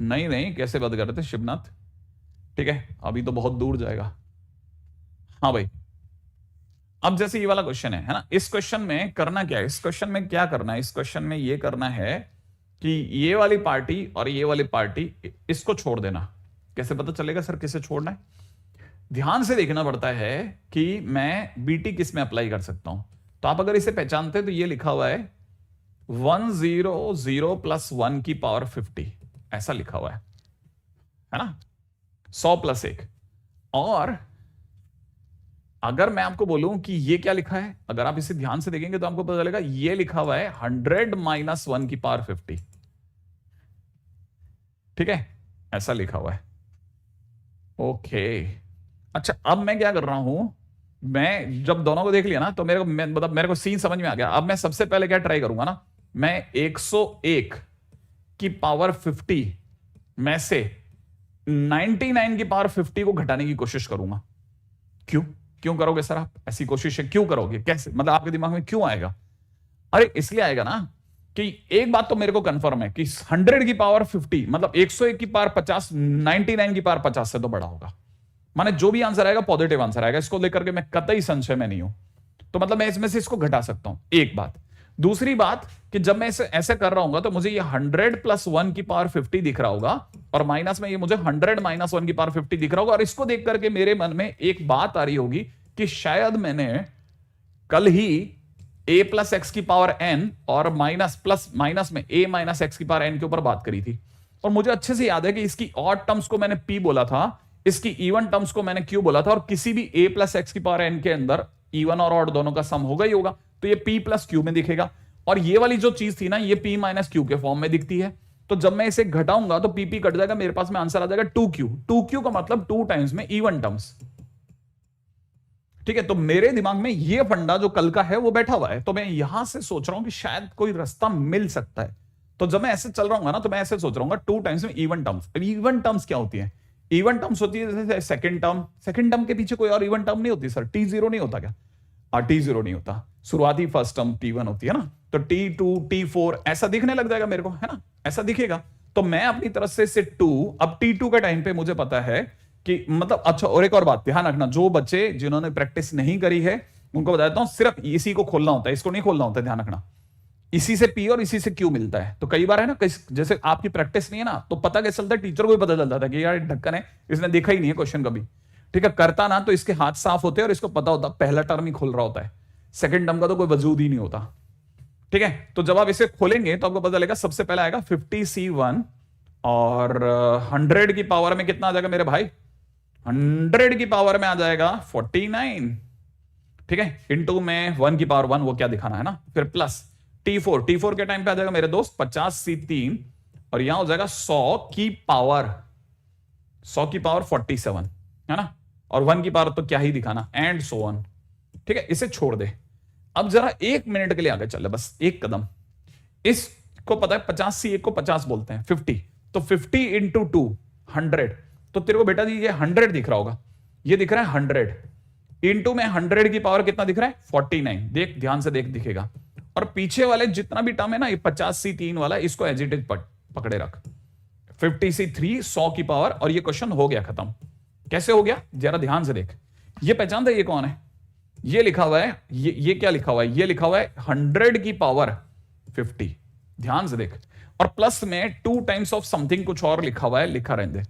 नहीं नहीं कैसे बात कर रहे थे शिवनाथ। ठीक है, अभी तो बहुत दूर जाएगा। हाँ भाई, अब जैसे ये वाला क्वेश्चन है ना, इस क्वेश्चन में करना क्या है, इस क्वेश्चन में क्या करना है, इस क्वेश्चन में ये करना है कि ये वाली पार्टी और ये वाली पार्टी इसको छोड़ देना। कैसे पता चलेगा सर किसे छोड़ना है, ध्यान से देखना पड़ता है कि मैं बीटी किस में अप्लाई कर सकता हूं। तो आप अगर इसे पहचानते हैं तो ये लिखा हुआ है 100 प्लस 1 की पावर 50, ऐसा लिखा हुआ है ना, 100 प्लस 1। और अगर मैं आपको बोलूं कि ये क्या लिखा है, अगर आप इसे ध्यान से देखेंगे तो आपको पता चलेगा ये लिखा हुआ है 100 माइनस 1 की पावर 50। ठीक है, ऐसा लिखा हुआ है। ओके, अच्छा अब मैं क्या कर रहा हूं, मैं जब दोनों को देख लिया ना तो मतलब मेरे को सीन समझ में आ गया। अब मैं सबसे पहले क्या ट्राई करूंगा ना, मैं 101 की पावर 50 में से 99 की पावर 50 को घटाने की कोशिश करूंगा। क्यों क्यों करोगे सर आप ऐसी कोशिश, क्यों करोगे, कैसे, मतलब आपके दिमाग में क्यों आएगा? अरे इसलिए आएगा ना कि एक बात तो मेरे को कंफर्म है कि 100 की पावर 50 मतलब 101 की पावर 50 99 की पावर 50 से तो बड़ा होगा। माने जो भी आंसर आएगा पॉजिटिव आंसर आएगा, इसको लेकर के मैं कतई संशय में नहीं हूं। तो मतलब मैं इसमें से इसको घटा सकता हूं, एक बात। दूसरी बात कि जब मैं इसे ऐसे कर रहा हूं तो मुझे ये 100 प्लस 1 की पावर 50 दिख रहा होगा और माइनस में ये मुझे 100 माइनस 1 की पावर 50 दिख रहा होगा, और इसको देख करके मेरे मन में एक बात आ रही होगी कि शायद मैंने कल ही a प्लस एक्स की पावर n और माइनस में a माइनस एक्स की पावर n के ऊपर बात करी थी। और मुझे अच्छे से याद है कि इसकी ऑड टर्म्स को मैंने p बोला था, इसकी इवन टर्म्स को मैंने q बोला था, और किसी भी a प्लस एक्स की पावर n के अंदर इवन और ऑड दोनों का सम होगा ही होगा। तो ये P प्लस क्यू में दिखेगा, और ये वाली जो चीज थी ना, ये P माइनस क्यू के फॉर्म में दिखती है। तो जब मैं इसे घटाऊंगा तो PP कट जाएगा, मेरे पास में आंसर आ जाएगा 2Q। 2Q का मतलब 2 टाइम्स में इवन टर्म्स। ठीक है, तो मेरे दिमाग में ये फंडा जो कल का है वो बैठा हुआ है, तो मैं यहां से सोच रहा हूं कि शायद कोई रास्ता मिल सकता है। तो जब मैं ऐसे चल रहा हूँ ना, तो मैं ऐसे सोच रहा हूँ 2 टाइम्स में इवन टर्म्स। इवन टर्म्स क्या होती है? इवन टर्म्स होती है जैसे सेकंड टर्म, सेकंड टर्म के पीछे कोई और इवन टर्म नहीं होती सर, T0 नहीं होता क्या? T0 नहीं होता, शुरुआती फर्स्ट टर्म T1 होती है ना, तो T2 T4 ऐसा दिखने लग जाएगा मेरे को, है ना, ऐसा दिखेगा। तो मैं अपनी तरफ से 2, अब T2 के टाइम पे मुझे पता है कि मतलब, अच्छा और एक और बात ध्यान रखना, जो बच्चे जिन्होंने प्रैक्टिस नहीं करी है उनको बता देता हूं, सिर्फ इसी को खोलना होता है, इसको नहीं खोलना होता है, ध्यान रखना। इसी से P और इसी से Q मिलता है। तो कई बार है ना, जैसे आपकी प्रैक्टिस नहीं है ना, तो पता कैसे चलता है, टीचर को भी पता चलता था कि यार ढक्कन है, इसने देखा ही नहीं है क्वेश्चन कभी। ठीक है, करता ना तो इसके हाथ साफ होते हैं और इसको पता होता पहला टर्म ही खोल रहा होता है, सेकंड टर्म का तो कोई वजूद ही नहीं होता। ठीक है, तो जब आप इसे खोलेंगे तो आपको पता चलेगा, सबसे पहला आएगा 50C1, और 100 की पावर में कितना आ जाएगा मेरे भाई? 100 की पावर में आ जाएगा 49। ठीक है, इंटू में 1 की पावर 1, वो क्या दिखाना है ना, फिर प्लस T4 के टाइम पे आ जाएगा मेरे दोस्त 50C3, और यहां हो जाएगा 100 की पावर 47, है ना, और 1 की पावर तो क्या ही दिखाना, एंड सो ऑन। ठीक है, इसे छोड़ दे। अब जरा 1 मिनट के लिए आगे चल, बस एक कदम। इसको पता है 50C, एक को 50 बोलते हैं, 50, तो 50 इंटू 2 100। तो तेरे को बेटा जी ये 100 दिख रहा होगा, ये दिख रहा है 100, इंटू में 100 की पावर कितना दिख रहा है? 49। देख ध्यान से देख, दिखेगा। और पीछे वाले जितना भी टर्म है ना, ये 50C3 वाला, इसको एज इट इज पकड़े रख। 50C3 100 की पावर, और ये क्वेश्चन हो गया खत्म। कैसे हो गया जरा ध्यान से देख। ये पहचानते ये कौन है? ये लिखा हुआ है, ये क्या लिखा हुआ है? ये लिखा हुआ है 100 की पावर 50। ध्यान से देख, और प्लस में 2 टाइम्स ऑफ समथिंग कुछ और लिखा हुआ है, लिखा रहने दे।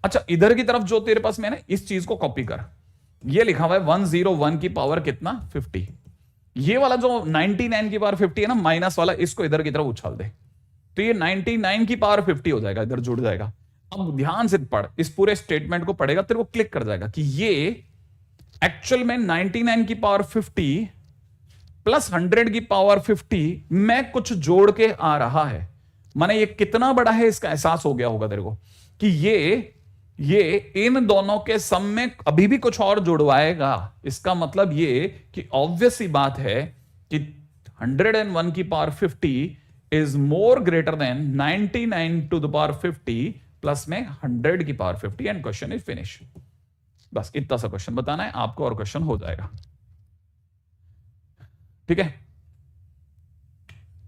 अच्छा, इधर की तरफ जो तेरे पास में है, इस चीज को कॉपी कर। ये लिखा हुआ है 101 की पावर कितना? 50। ये वाला जो 99 की पावर 50 है ना, माइनस वाला, इसको इधर की तरफ उछाल दे, तो ये 99 की पावर 50 हो जाएगा, इधर जुड़ जाएगा। अब ध्यान से पढ़, इस पूरे स्टेटमेंट को पढ़ेगा, तेरे को क्लिक कर जाएगा कि ये एक्चुअल में 99 की पावर 50 प्लस 100 की पावर 50 में कुछ जोड़ के आ रहा है। माने ये कितना बड़ा है, इसका एहसास हो गया होगा तेरे को कि ये इन दोनों के सम में अभी भी कुछ और जुड़वाएगा। इसका मतलब ये कि ऑब्वियस सी बात है कि 101 की power 50 is more greater than 99 to the power 50 plus में 100 की power 50, and question is finish. बस इतना सा क्वेश्चन बताना है आपको, और क्वेश्चन हो जाएगा। ठीक है,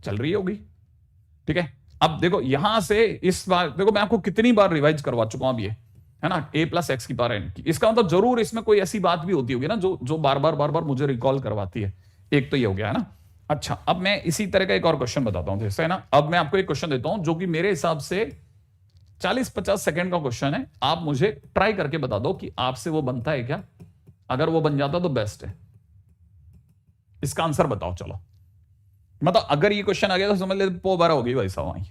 चल रही होगी। ठीक है, अब देखो यहां से इस बार देखो, मैं आपको कितनी बार रिवाइज करवा चुका हूं अब ये, है ना, a प्लस एक्स की पावर n की। इसका मतलब जरूर इसमें कोई ऐसी बात भी होती होगी ना जो जो बार बार मुझे रिकॉल करवाती है। एक तो ये हो गया है ना। अच्छा, अब मैं इसी तरह का एक और क्वेश्चन बताता हूं, जैसे है ना, अब मैं आपको एक क्वेश्चन देता हूं जो कि मेरे हिसाब से 40-50 सेकंड का क्वेश्चन है। आप मुझे ट्राई करके बता दो कि आपसे वो बनता है क्या। अगर वो बन जाता तो बेस्ट है। इसका आंसर बताओ चलो। मतलब अगर ये क्वेश्चन आ गया तो समझ ले पो बारह होगी भाई साहब वहीं।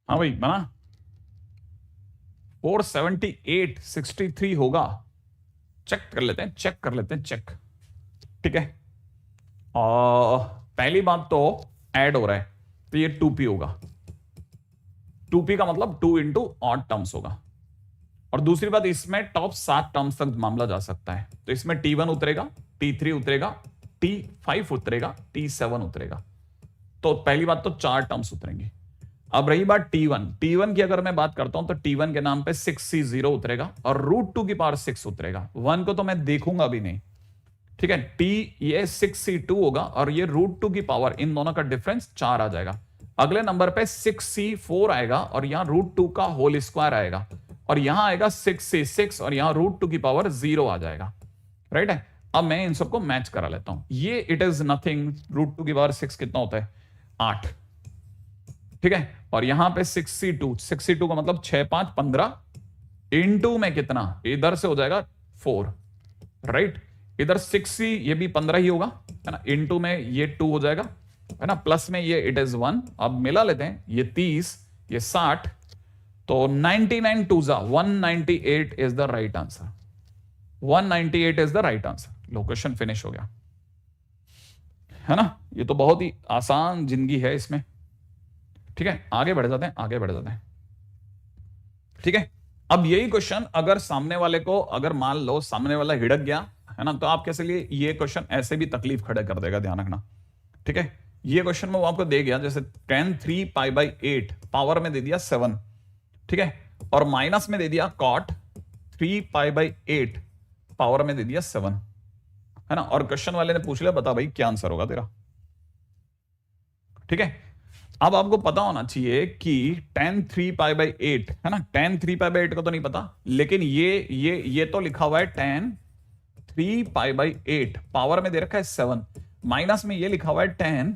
हाँ भाई बना 478.63 होगा। चेक कर लेते हैं, चेक कर लेते हैं, चेक। ठीक है, और पहली बात तो ऐड हो रहा है तो ये 2p होगा। 2p का मतलब 2 इंटू ऑड टर्म्स होगा। और दूसरी बात, इसमें टॉप 7 टर्म्स तक मामला जा सकता है, तो इसमें T1 उतरेगा, T3 उतरेगा, T5 उतरेगा, T7 उतरेगा। तो पहली बात तो 4 टर्म्स उतरेंगे। अब रही बात T1 की अगर मैं बात करता हूं तो T1 के नाम पे 6c0 उतरेगा और √2 की पावर 6 उतरेगा। 1 को तो मैं देखूंगा भी नहीं। ठीक है, T ये 6c2 होगा और ये √2 की पावर, इन दोनों का डिफरेंस 4 आ जाएगा। अगले नंबर पे 6c4 आएगा और यहां √2 का होल स्क्वायर आएगा और यहां आएगा 6c6 और यहां √2 की पावर 0 आ जाएगा। राइट है, अब मैं इन सबको मैच करा लेता हूं। ये इट इज नथिंग, √2 की पावर 6 कितना होता है 8। ठीक है, और यहां पे 6c2 का मतलब 6 5 15 इंटू में कितना, इधर से हो जाएगा 4। राइट, इधर 6c ये भी 15 ही होगा, है ना, इंटू में ये 2 हो जाएगा, है ना, प्लस में ये इट इज 1। अब मिला लेते हैं, ये 30 ये 60, तो 99 2 जा 198 is the right answer. 198 is the right answer. Low, question finish हो गया, है ना। ये तो बहुत ही आसान जिंदगी है इसमें। ठीक है, आगे बढ़ जाते हैं, आगे बढ़ जाते हैं। ठीक है, अब यही क्वेश्चन अगर सामने वाले को, अगर मान लो सामने वाला हिड़क गया, है ना, तो आपके लिए ये क्वेश्चन ऐसे भी तकलीफ खड़े कर देगा, ध्यान रखना। ठीक है, ये क्वेश्चन में वो आपको दे गया, जैसे tan 3π/8 पावर में दे दिया 7। ठीक है, और माइनस में दे दिया cot 3π/8 पावर में दे दिया 7, है ना। और क्वेश्चन वाले ने पूछ लिया, बता भाई क्या आंसर होगा तेरा। ठीक है, अब आपको पता होना चाहिए कि tan 3π/8, है ना, tan 3π/8 का तो नहीं पता, लेकिन ये तो लिखा हुआ है tan 3π/8 पावर में दे रखा है 7, माइनस में ये लिखा हुआ है tan,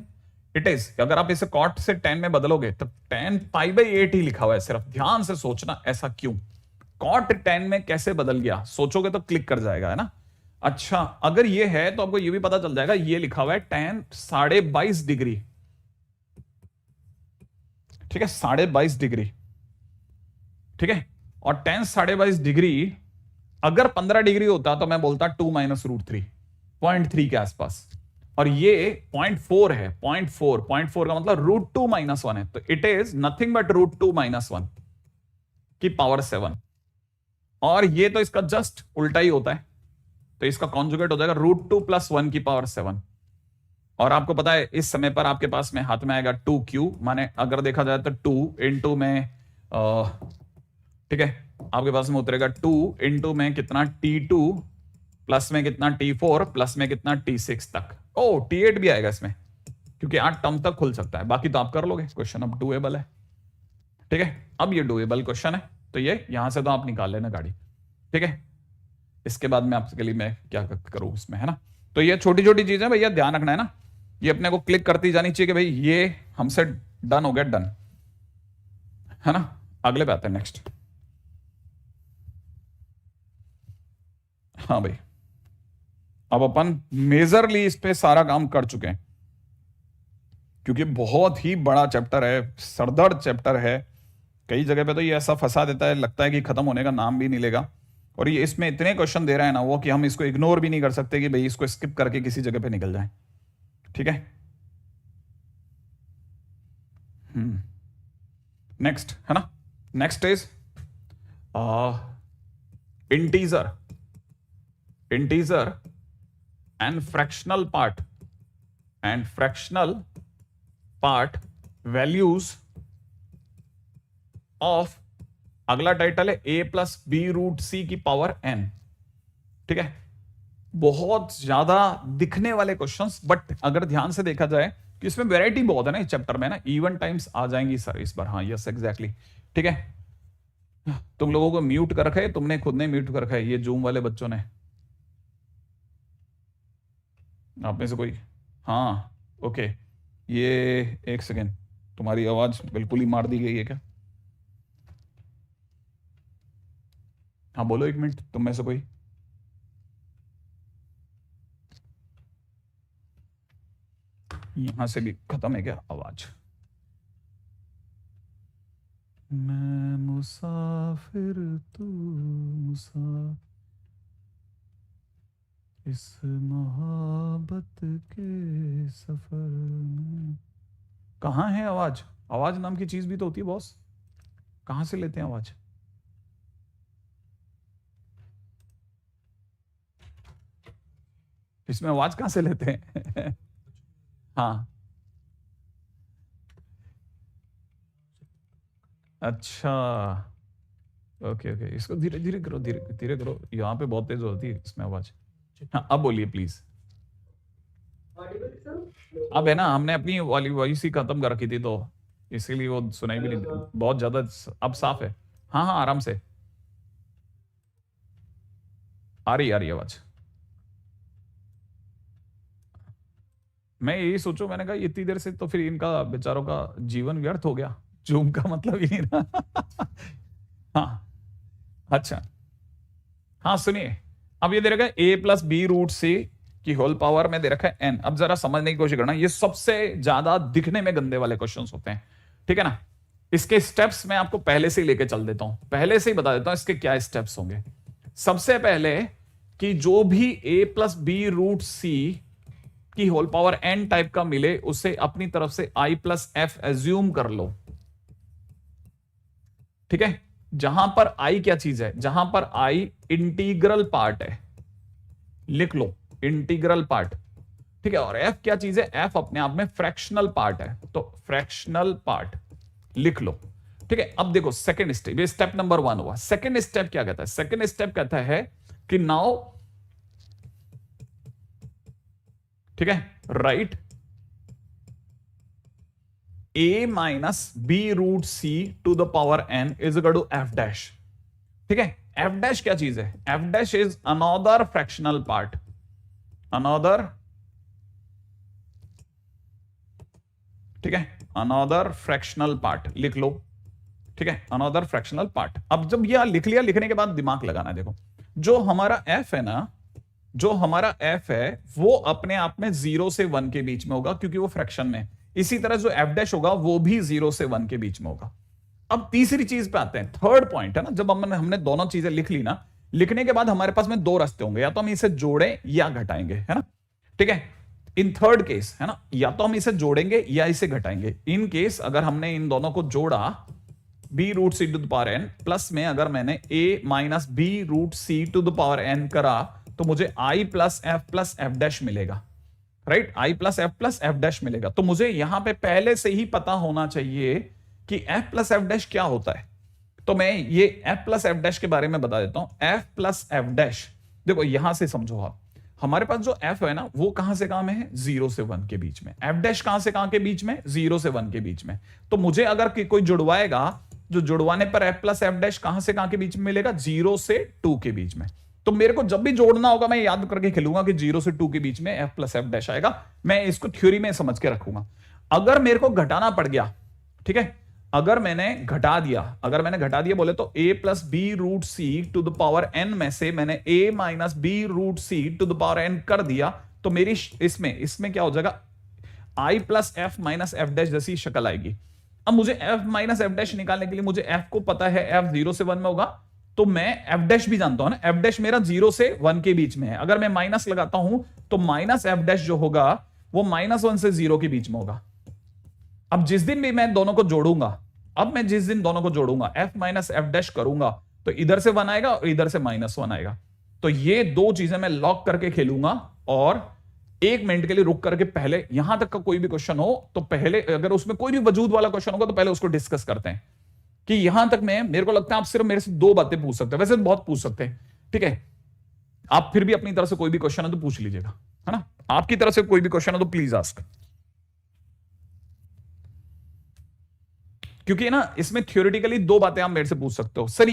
इट इज, अगर आप इसे cot से tan में बदलोगे तो tan π/8 ही लिखा हुआ है सिर्फ। ध्यान से सोचना ऐसा क्यों, cot tan में कैसे बदल गया, सोचोगे तो क्लिक कर जाएगा, है ना। अच्छा, अगर ये है तो आपको ये भी पता चल जाएगा, ये लिखा हुआ है tan 22.5 डिग्री। ठीक है, 22.5 डिग्री। ठीक है, और tan 22.5 डिग्री अगर 15 डिग्री होता तो मैं बोलता 2 - √3, 0.3 के आसपास, और ये 0.4 है, 0.4 का मतलब √2 - 1 है, तो इट इज नथिंग बट √2 - 1 की पावर 7। और ये तो इसका जस्ट उल्टा ही होता है, तो इसका कॉन्जुगेट हो जाएगा √2 + 1 की पावर 7। और आपको पता है इस समय पर आपके पास में हाथ में आएगा 2q, माने अगर देखा जाए तो 2 इंटू में, ठीक है, आपके पास में उतरेगा 2 इंटू में कितना T2 प्लस में कितना T4 प्लस में कितना T6 तक। ओ T8 भी आएगा इसमें, क्योंकि 8 टर्म तक खुल सकता है, बाकी तो आप कर लोगे। क्वेश्चन अब डुएबल है। ठीक है, अब ये डुएबल क्वेश्चन है, तो ये यहां से तो आप निकाल लेना गाड़ी। ठीक है, इसके बाद में आपके लिए मैं क्या करूं इसमें, है ना। तो ये छोटी छोटी चीजें भैया ध्यान रखना है ना, ये अपने को क्लिक करती जानी चाहिए कि भाई ये हमसे डन हो गया, डन, है ना। अगले पे आते हैं, नेक्स्ट। हाँ भाई, अब अपन मेजरली इस पे सारा काम कर चुके हैं, क्योंकि बहुत ही बड़ा चैप्टर है, सरदर्द चैप्टर है। कई जगह पे तो ये ऐसा फंसा देता है, लगता है कि खत्म होने का नाम भी नहीं लेगा। और ये इसमें इतने क्वेश्चन दे रहा है ना वो, कि हम इसको इग्नोर भी नहीं कर सकते कि भाई इसको स्किप करके किसी जगह पे निकल जाए। ठीक है, नेक्स्ट, है ना। Next is integer and fractional part values of, अगला टाइटल है a + b√c की पावर n। ठीक है, बहुत ज्यादा दिखने वाले क्वेश्चंस, बट अगर ध्यान से देखा जाए कि इसमें वैरायटी बहुत है ना इस चैप्टर में ना, इवन टाइम्स आ जाएंगी सर इस बार। हाँ यस एग्जैक्टली। ठीक है, तुम लोगों को म्यूट कर रखा है, तुमने खुद ने म्यूट कर रखा है, ये जूम वाले बच्चों ने, आप में से कोई। हाँ ओके, ये एक सेकेंड, तुम्हारी आवाज बिल्कुल ही मार दी गई है क्या। हाँ बोलो, 1 मिनट, तुम में से कोई। यहां से भी खत्म है क्या आवाज। मैं मुसाफिर तू मुसाफिर इस मोहब्बत के सफर में। कहाँ है आवाज? आवाज नाम की चीज भी तो होती है बॉस, कहां से लेते हैं आवाज? इसमें आवाज कहां से लेते हैं? हाँ, अच्छा, ओके ओके, इसको धीरे धीरे करो, धीरे धीरे करो, यहाँ पे बहुत तेज होती है इसमें आवाज। हाँ, अब बोलिए प्लीज। अब है ना, हमने अपनी वाली वॉइस ही खत्म कर रखी थी तो इसीलिए वो सुनाई भी नहीं, बहुत ज्यादा। अब साफ है? हाँ हाँ, आराम से आ रही आवाज। मैं यही सोचू, मैंने कहा इतनी देर से तो फिर इनका बेचारों का जीवन व्यर्थ हो गया, जूम का मतलब ही नहीं रहा। हाँ, अच्छा, हाँ सुनिए, अब ये दे रखा है a+b√c की होल पावर में दे रखा है n। अब जरा समझने की कोशिश करना, ये सबसे ज्यादा दिखने में गंदे वाले क्वेश्चंस होते हैं, ठीक है ना। इसके स्टेप्स मैं आपको पहले से ही लेके चल देता हूं, पहले से ही बता देता हूं इसके क्या स्टेप्स होंगे। सबसे पहले कि जो भी a+b√c की होल पावर n टाइप का मिले उसे अपनी तरफ से i+f एज्यूम कर लो, ठीक है। जहां पर i क्या चीज है, जहां पर i इंटीग्रल पार्ट है, लिख लो इंटीग्रल पार्ट, ठीक है। और f क्या चीज है, f अपने आप में फ्रैक्शनल पार्ट है, तो फ्रैक्शनल पार्ट लिख लो, ठीक है। अब देखो सेकंड स्टेप, ये स्टेप नंबर 1 हुआ। सेकंड स्टेप क्या कहता है, सेकंड स्टेप कहता है कि नाउ, ठीक है, right a-b√c to the power n is equal to f dash, ठीक है। f डैश क्या चीज है, f dash is another fractional part, another, ठीक है, अनदर फ्रैक्शनल पार्ट लिख लो, ठीक है, अनदर फ्रैक्शनल पार्ट। अब जब यह लिख लिया, लिखने के बाद दिमाग लगाना, देखो जो हमारा f है ना, जो हमारा f है वो अपने आप में 0 से 1 के बीच में होगा क्योंकि वो फ्रैक्शन में। इसी तरह जो f डैश होगा वो भी 0 से 1 के बीच में होगा। अब तीसरी चीज पे आते हैं, थर्ड पॉइंट है ना, जब हमने दोनों चीजें लिख ली ना, लिखने के बाद हमारे पास में दो रास्ते होंगे, या तो हम इसे जोड़ें या घटाएंगे, है ना, ठीक है। इन थर्ड केस है ना, या तो हम इसे जोड़ेंगे या इसे घटाएंगे। इन केस अगर हमने इन दोनों को जोड़ा b√c to the power n plus में अगर मैंने a-b√c to the power n करा तो मुझे i+f+f डैश मिलेगा, राइट, i+f+f डैश मिलेगा। तो मुझे यहां पे पहले से ही पता होना चाहिए कि f+f डैश क्या होता है। तो मैं ये f+f डैश के बारे में बता देता हूं। f+f डैश, देखो यहां से समझो आप, हमारे पास जो f है ना वो कहां से कहां में है, 0 से 1 के बीच में। f डैश कहां से कहां के बीच में, 0 से 1 के बीच में। तो मुझे अगर कोई जुड़वाएगा, जो जुड़वाने पर f+f डैश कहां से कहां के बीच में मिलेगा, 0 से 2 के बीच में। तो मेरे को जब भी जोड़ना होगा मैं याद करके खेलूंगा कि 0 से 2 के बीच में f+f डैश आएगा, मैं इसको थ्योरी में समझ के रखूंगा। अगर मेरे को घटाना पड़ गया, ठीक है, अगर मैंने घटा दिया बोले तो a+b√c to the power n में से मैंने a-b√c to the power n कर दिया, तो मेरी इसमें क्या हो जाएगा, i+f-f डैश जैसी शक्ल आएगी। अब मुझे f-f डैश निकालने के लिए मुझे f को पता है, f 0 से 1 में होगा, तो मैं f डैश भी जानता हूं ना, f डैश मेरा 0 से 1 के बीच में है। अगर मैं माइनस लगाता हूं तो -f डैश जो होगा वो -1 से 0 के बीच में होगा। अब जिस दिन भी मैं दोनों को जोड़ूंगा, f-f डैश करूंगा तो इधर से 1 आएगा और इधर से -1 आएगा। तो ये दो चीजें मैं लॉक करके खेलूंगा, और 1 मिनट के लिए रुक करके पहले यहां तक का कोई भी क्वेश्चन हो तो पहले, अगर उसमें कोई भी वजूद वाला क्वेश्चन होगा तो पहले उसको डिस्कस करते हैं कि यहां तक में मेरे को लगता है आप सिर्फ मेरे से 2 बातें पूछ सकते हैं, वैसे बहुत पूछ सकते हैं, ठीक है। आप फिर भी अपनी तरफ से कोई भी क्वेश्चन है तो पूछ लीजिएगा, है ना, आपकी तरफ से कोई भी क्वेश्चन है तो प्लीज आस्क, क्योंकि ना इसमें थ्योरेटिकली 2 बातें आप मेरे से पूछ सकते हो, सर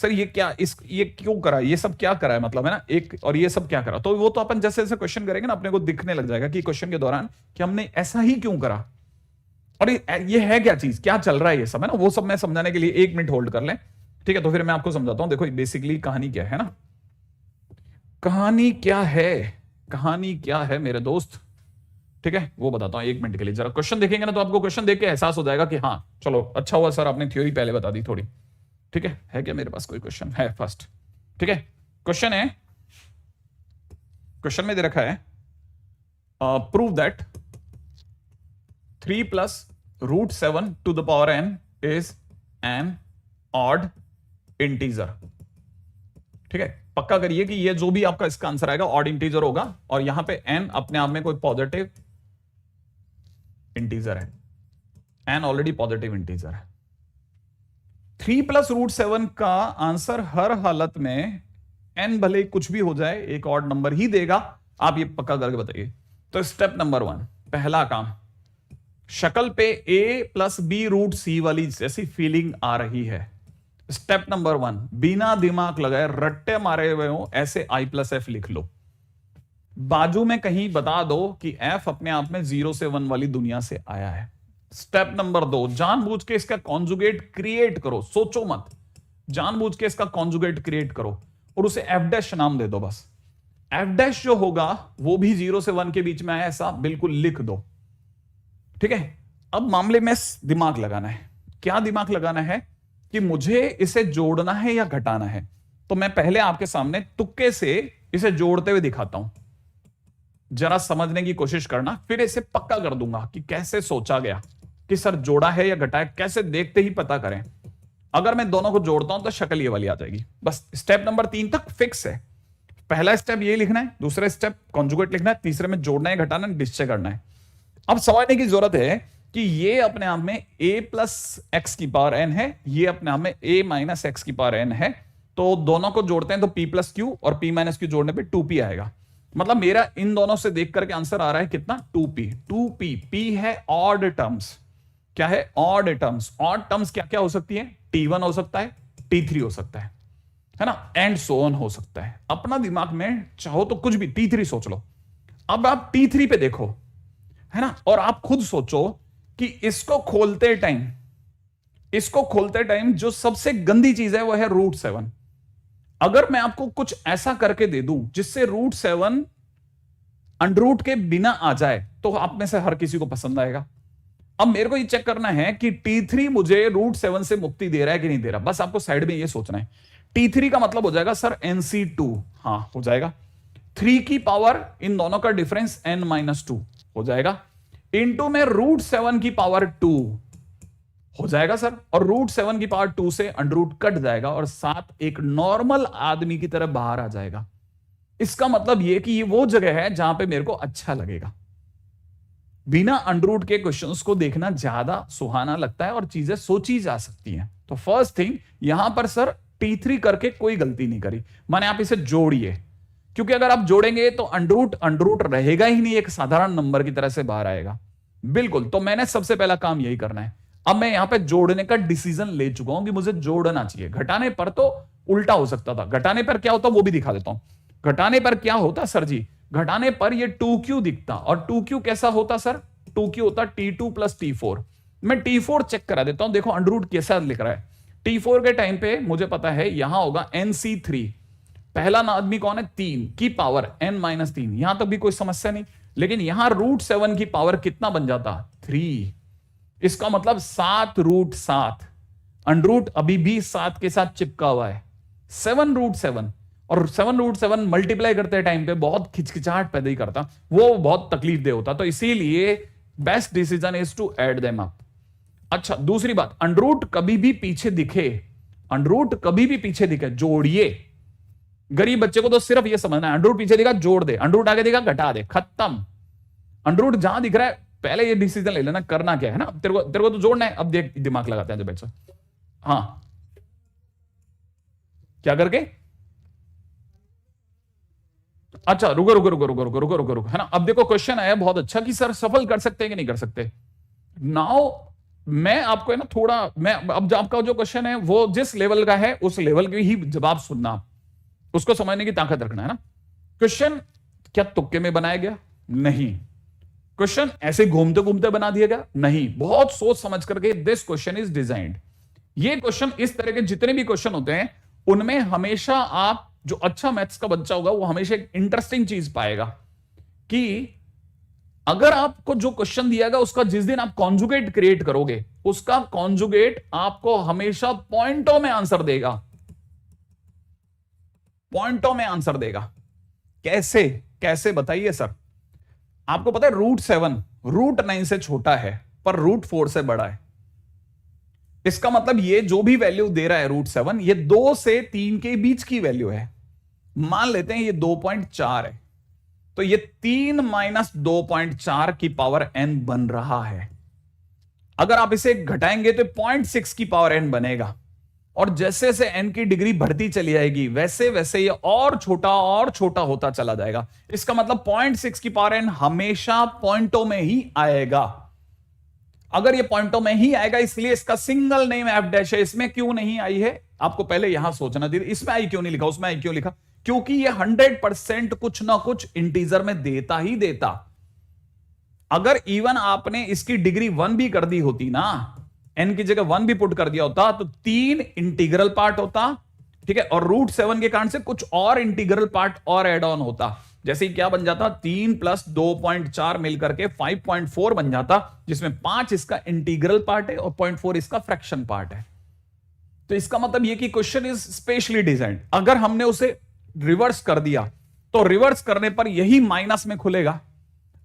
ये क्या, ये क्यों करा, ये सब क्या करा है, मतलब है ना, एक और ये सब क्या करा। तो वो तो अपन जैसे जैसे क्वेश्चन करेंगे ना अपने को दिखने लग जाएगा कि क्वेश्चन के दौरान कि हमने ऐसा ही क्यों करा, और ये है क्या चीज, क्या चल रहा है, ये सब है ना, वो सब मैं समझाने के लिए 1 मिनट होल्ड कर लें, ठीक है। तो फिर मैं आपको समझाता हूं, देखो बेसिकली कहानी क्या है ना, कहानी क्या है मेरे दोस्त, ठीक है, वो बताता हूं 1 मिनट के लिए। जरा क्वेश्चन देखेंगे ना तो आपको क्वेश्चन देख के एहसास हो जाएगा कि हाँ चलो अच्छा हुआ सर आपने थ्योरी पहले बता दी थोड़ी। ठीक है क्या मेरे पास कोई क्वेश्चन है फर्स्ट? ठीक है, क्वेश्चन है, क्वेश्चन में दे रखा है prove that 3 + √7 to the power n is an odd integer। ठीक है, पक्का करिए कि ये जो भी आपका इसका आंसर आएगा ऑड इंटीजर होगा, और यहां पे n अपने आप में कोई पॉजिटिव इंटीजर है, n ऑलरेडी पॉजिटिव इंटीजर है। 3 + √7 का आंसर हर हालत में n भले कुछ भी हो जाए एक ऑड नंबर ही देगा, आप ये पक्का करके बताइए। तो स्टेप नंबर 1, पहला काम, शक्ल पे a + b√c वाली जैसी फीलिंग आ रही है। स्टेप नंबर 1, बिना दिमाग लगाए रट्टे मारे हुए हो ऐसे i + f लिख लो। बाजू में कहीं बता दो कि f अपने आप में 0 से 1 वाली दुनिया से आया है। स्टेप नंबर 2, जानबूझ के इसका कॉन्जुगेट क्रिएट करो, सोचो मत, जानबूझ के इसका कॉन्जुगेट क्रिएट करो और उसे f' नाम दे दो बस। f' जो होगा वो भी 0 से 1 के बीच में आया ऐसा बिल्कुल लिख दो। ठीक है, अब मामले में दिमाग लगाना है। क्या दिमाग लगाना है कि मुझे इसे जोड़ना है या घटाना है। तो मैं पहले आपके सामने तुक्के से इसे जोड़ते हुए दिखाता हूं, जरा समझने की कोशिश करना, फिर इसे पक्का कर दूंगा कि कैसे सोचा गया कि सर जोड़ा है या घटाया, कैसे देखते ही पता करें। अगर मैं दोनों को जोड़ता हूं तो शक्ल ये वाली आ जाएगी। बस स्टेप नंबर 3 तक फिक्स है। पहला स्टेप ये लिखना है, दूसरा स्टेप कॉन्जुगेट लिखना है, तीसरे में जोड़ना है घटाना है निश्चय करना है। अब समझने की जरूरत है कि ये अपने आप में a + x⁴n है, ये अपने आप में a - x⁴n है। तो दोनों को जोड़ते हैं तो p + q और p - q जोड़ने पे 2p आएगा। मतलब मेरा इन दोनों से देख करके आंसर आ रहा है कितना, 2p। p है ऑड टर्म्स। क्या है? Odd terms. ऑड टर्म्स क्या क्या हो सकती है? t1 हो सकता है, t3 हो सकता है ना, एंड सो ऑन हो सकता है। अपना दिमाग में चाहो तो कुछ भी t3 सोच लो। अब आप t3 पे देखो, है ना, और आप खुद सोचो कि इसको खोलते टाइम जो सबसे गंदी चीज है वो है √7। अगर मैं आपको कुछ ऐसा करके दे दूं जिससे √7 अंडरूट के बिना आ जाए तो आप में से हर किसी को पसंद आएगा। अब मेरे को ये चेक करना है कि t3 मुझे √7 से मुक्ति दे रहा है कि नहीं दे रहा। बस आपको साइड में ये सोचना है। t3 का मतलब हो जाएगा सर nc2, हाँ हो जाएगा। 3 की पावर इन दोनों का डिफरेंस n-2 हो जाएगा, इनटू में √7 की पावर 2 हो जाएगा सर, और √7 की पावर 2 से अंडरूट कट जाएगा और साथ एक नॉर्मल आदमी की तरह बाहर आ जाएगा। इसका मतलब यह कि ये वो जगह है जहां पे मेरे को अच्छा लगेगा। बिना अंडरूट के क्वेश्चंस को देखना ज्यादा सुहाना लगता है और चीजें सोची जा सकती हैं। तो फर्स्ट थिंग यहां पर सर t3 करके कोई गलती नहीं करी, माने आप इसे जोड़िए, क्योंकि अगर आप जोड़ेंगे तो अंडरूट रहेगा ही नहीं, एक साधारण नंबर की तरह से बाहर आएगा। बिल्कुल, तो मैंने सबसे पहला काम यही करना है। अब मैं यहां पे जोड़ने का डिसीजन ले चुका हूं कि मुझे जोड़ना चाहिए। घटाने पर तो उल्टा हो सकता था। घटाने पर क्या होता वो भी दिखा देता हूं। घटाने पर क्या होता सर जी, घटाने पर ये 2q दिखता, और 2q कैसा होता सर, 2q होता t2 + t4। मैं t4 चेक करा देता हूं, देखो अंडरूट कैसा लिख रहा है। t4 के टाइम पे मुझे पता है यहां होगा nc3। पहला आदमी कौन है, 3 की पावर n-3। यहां तक भी कोई समस्या नहीं, लेकिन यहां √7 की पावर कितना बन जाता, 3। इसका मतलब 7√7। अंडरूट अभी भी 7 के साथ चिपका हुआ है। 7√7, और 7√7 मल्टीप्लाई करते टाइम पे बहुत खिचखिचाहट पैदा ही करता, वो बहुत तकलीफ दे होता। तो इसीलिए best decision is to add them up. अच्छा, दूसरी बात, अंडरूट कभी भी पीछे दिखे जोड़िए। गरीब बच्चे को तो सिर्फ ये समझना है, अंडरूट पीछे दिखा जोड़ दे, अंडरूट आगे दिखा घटा दे, खत्म। अंडरूट जहां दिख रहा है पहले ये डिसीजन ले लेना करना क्या है ना। तेरे को तो जोड़ना है। अब देख दिमाग लगाते हैं जब बच्चा, हाँ क्या करके, अच्छा रुको है ना। अब देखो क्वेश्चन आया बहुत अच्छा कि सर सफल कर सकते हैं कि नहीं कर सकते। नाउ मैं आपको है ना थोड़ा, मैं अब आपका जो क्वेश्चन है वो जिस लेवल का है उस लेवल के ही जवाब सुनना, उसको समझने की ताकत रखना है ना। क्वेश्चन क्या तुक्के में बनाया गया? नहीं। क्वेश्चन ऐसे घूमते घूमते बना दिया गया? नहीं। बहुत सोच समझ करके दिस क्वेश्चन इज डिजाइंड। ये क्वेश्चन, इस तरह के जितने भी क्वेश्चन होते हैं उनमें हमेशा आप, जो अच्छा मैथ्स का बच्चा होगा वो हमेशा एक इंटरेस्टिंग चीज पाएगा कि अगर आपको जो क्वेश्चन दिया गया उसका जिस दिन आप कॉन्जुगेट क्रिएट करोगे, उसका कॉन्जुगेट आपको हमेशा पॉइंटों में आंसर देगा, पॉइंटों में आंसर देगा। कैसे कैसे बताइए सर? आपको पता है √7 √9 से छोटा है पर √4 से बड़ा है। इसका मतलब ये जो भी वैल्यू दे रहा है √7, ये 2 से 3 के बीच की वैल्यू है। मान लेते हैं ये 2.4 है, तो ये 3 - 2.4 की पावर n बन रहा है। अगर आप इसे घटाएंगे तो 0.6 की पावर n बनेगा, और जैसे जैसे n की डिग्री बढ़ती चली जाएगी वैसे वैसे ये और छोटा होता चला जाएगा। इसका मतलब 0.6 की पावर n हमेशा पॉइंटों में ही आएगा। अगर ये पॉइंटों में ही आएगा, इसलिए इसका सिंगल नेम f' है। इसमें क्यों नहीं आई है आपको पहले यहां सोचना चाहिए। इसमें आई क्यों नहीं लिखा, उसमें आई क्यों लिखा? क्योंकि ये 100% कुछ ना कुछ इंटीजर में देता ही देता। अगर इवन आपने इसकी डिग्री 1 भी कर दी होती ना, n की जगह 1 भी पुट कर दिया होता, तो 3 इंटीग्रल पार्ट होता, ठीक है, और √7 के कारण से कुछ और इंटीग्रल पार्ट और एड ऑन होता। जैसे क्या बन जाता, 3 + 2.4 मिलकर के 5.4 बन जाता, जिसमें 5 इसका इंटीग्रल पार्ट है और 0.4 इसका फ्रैक्शन पार्ट है। तो इसका मतलब यह कि क्वेश्चन इज स्पेशली डिजाइंड। अगर हमने उसे रिवर्स कर दिया तो रिवर्स करने पर यही माइनस में खुलेगा।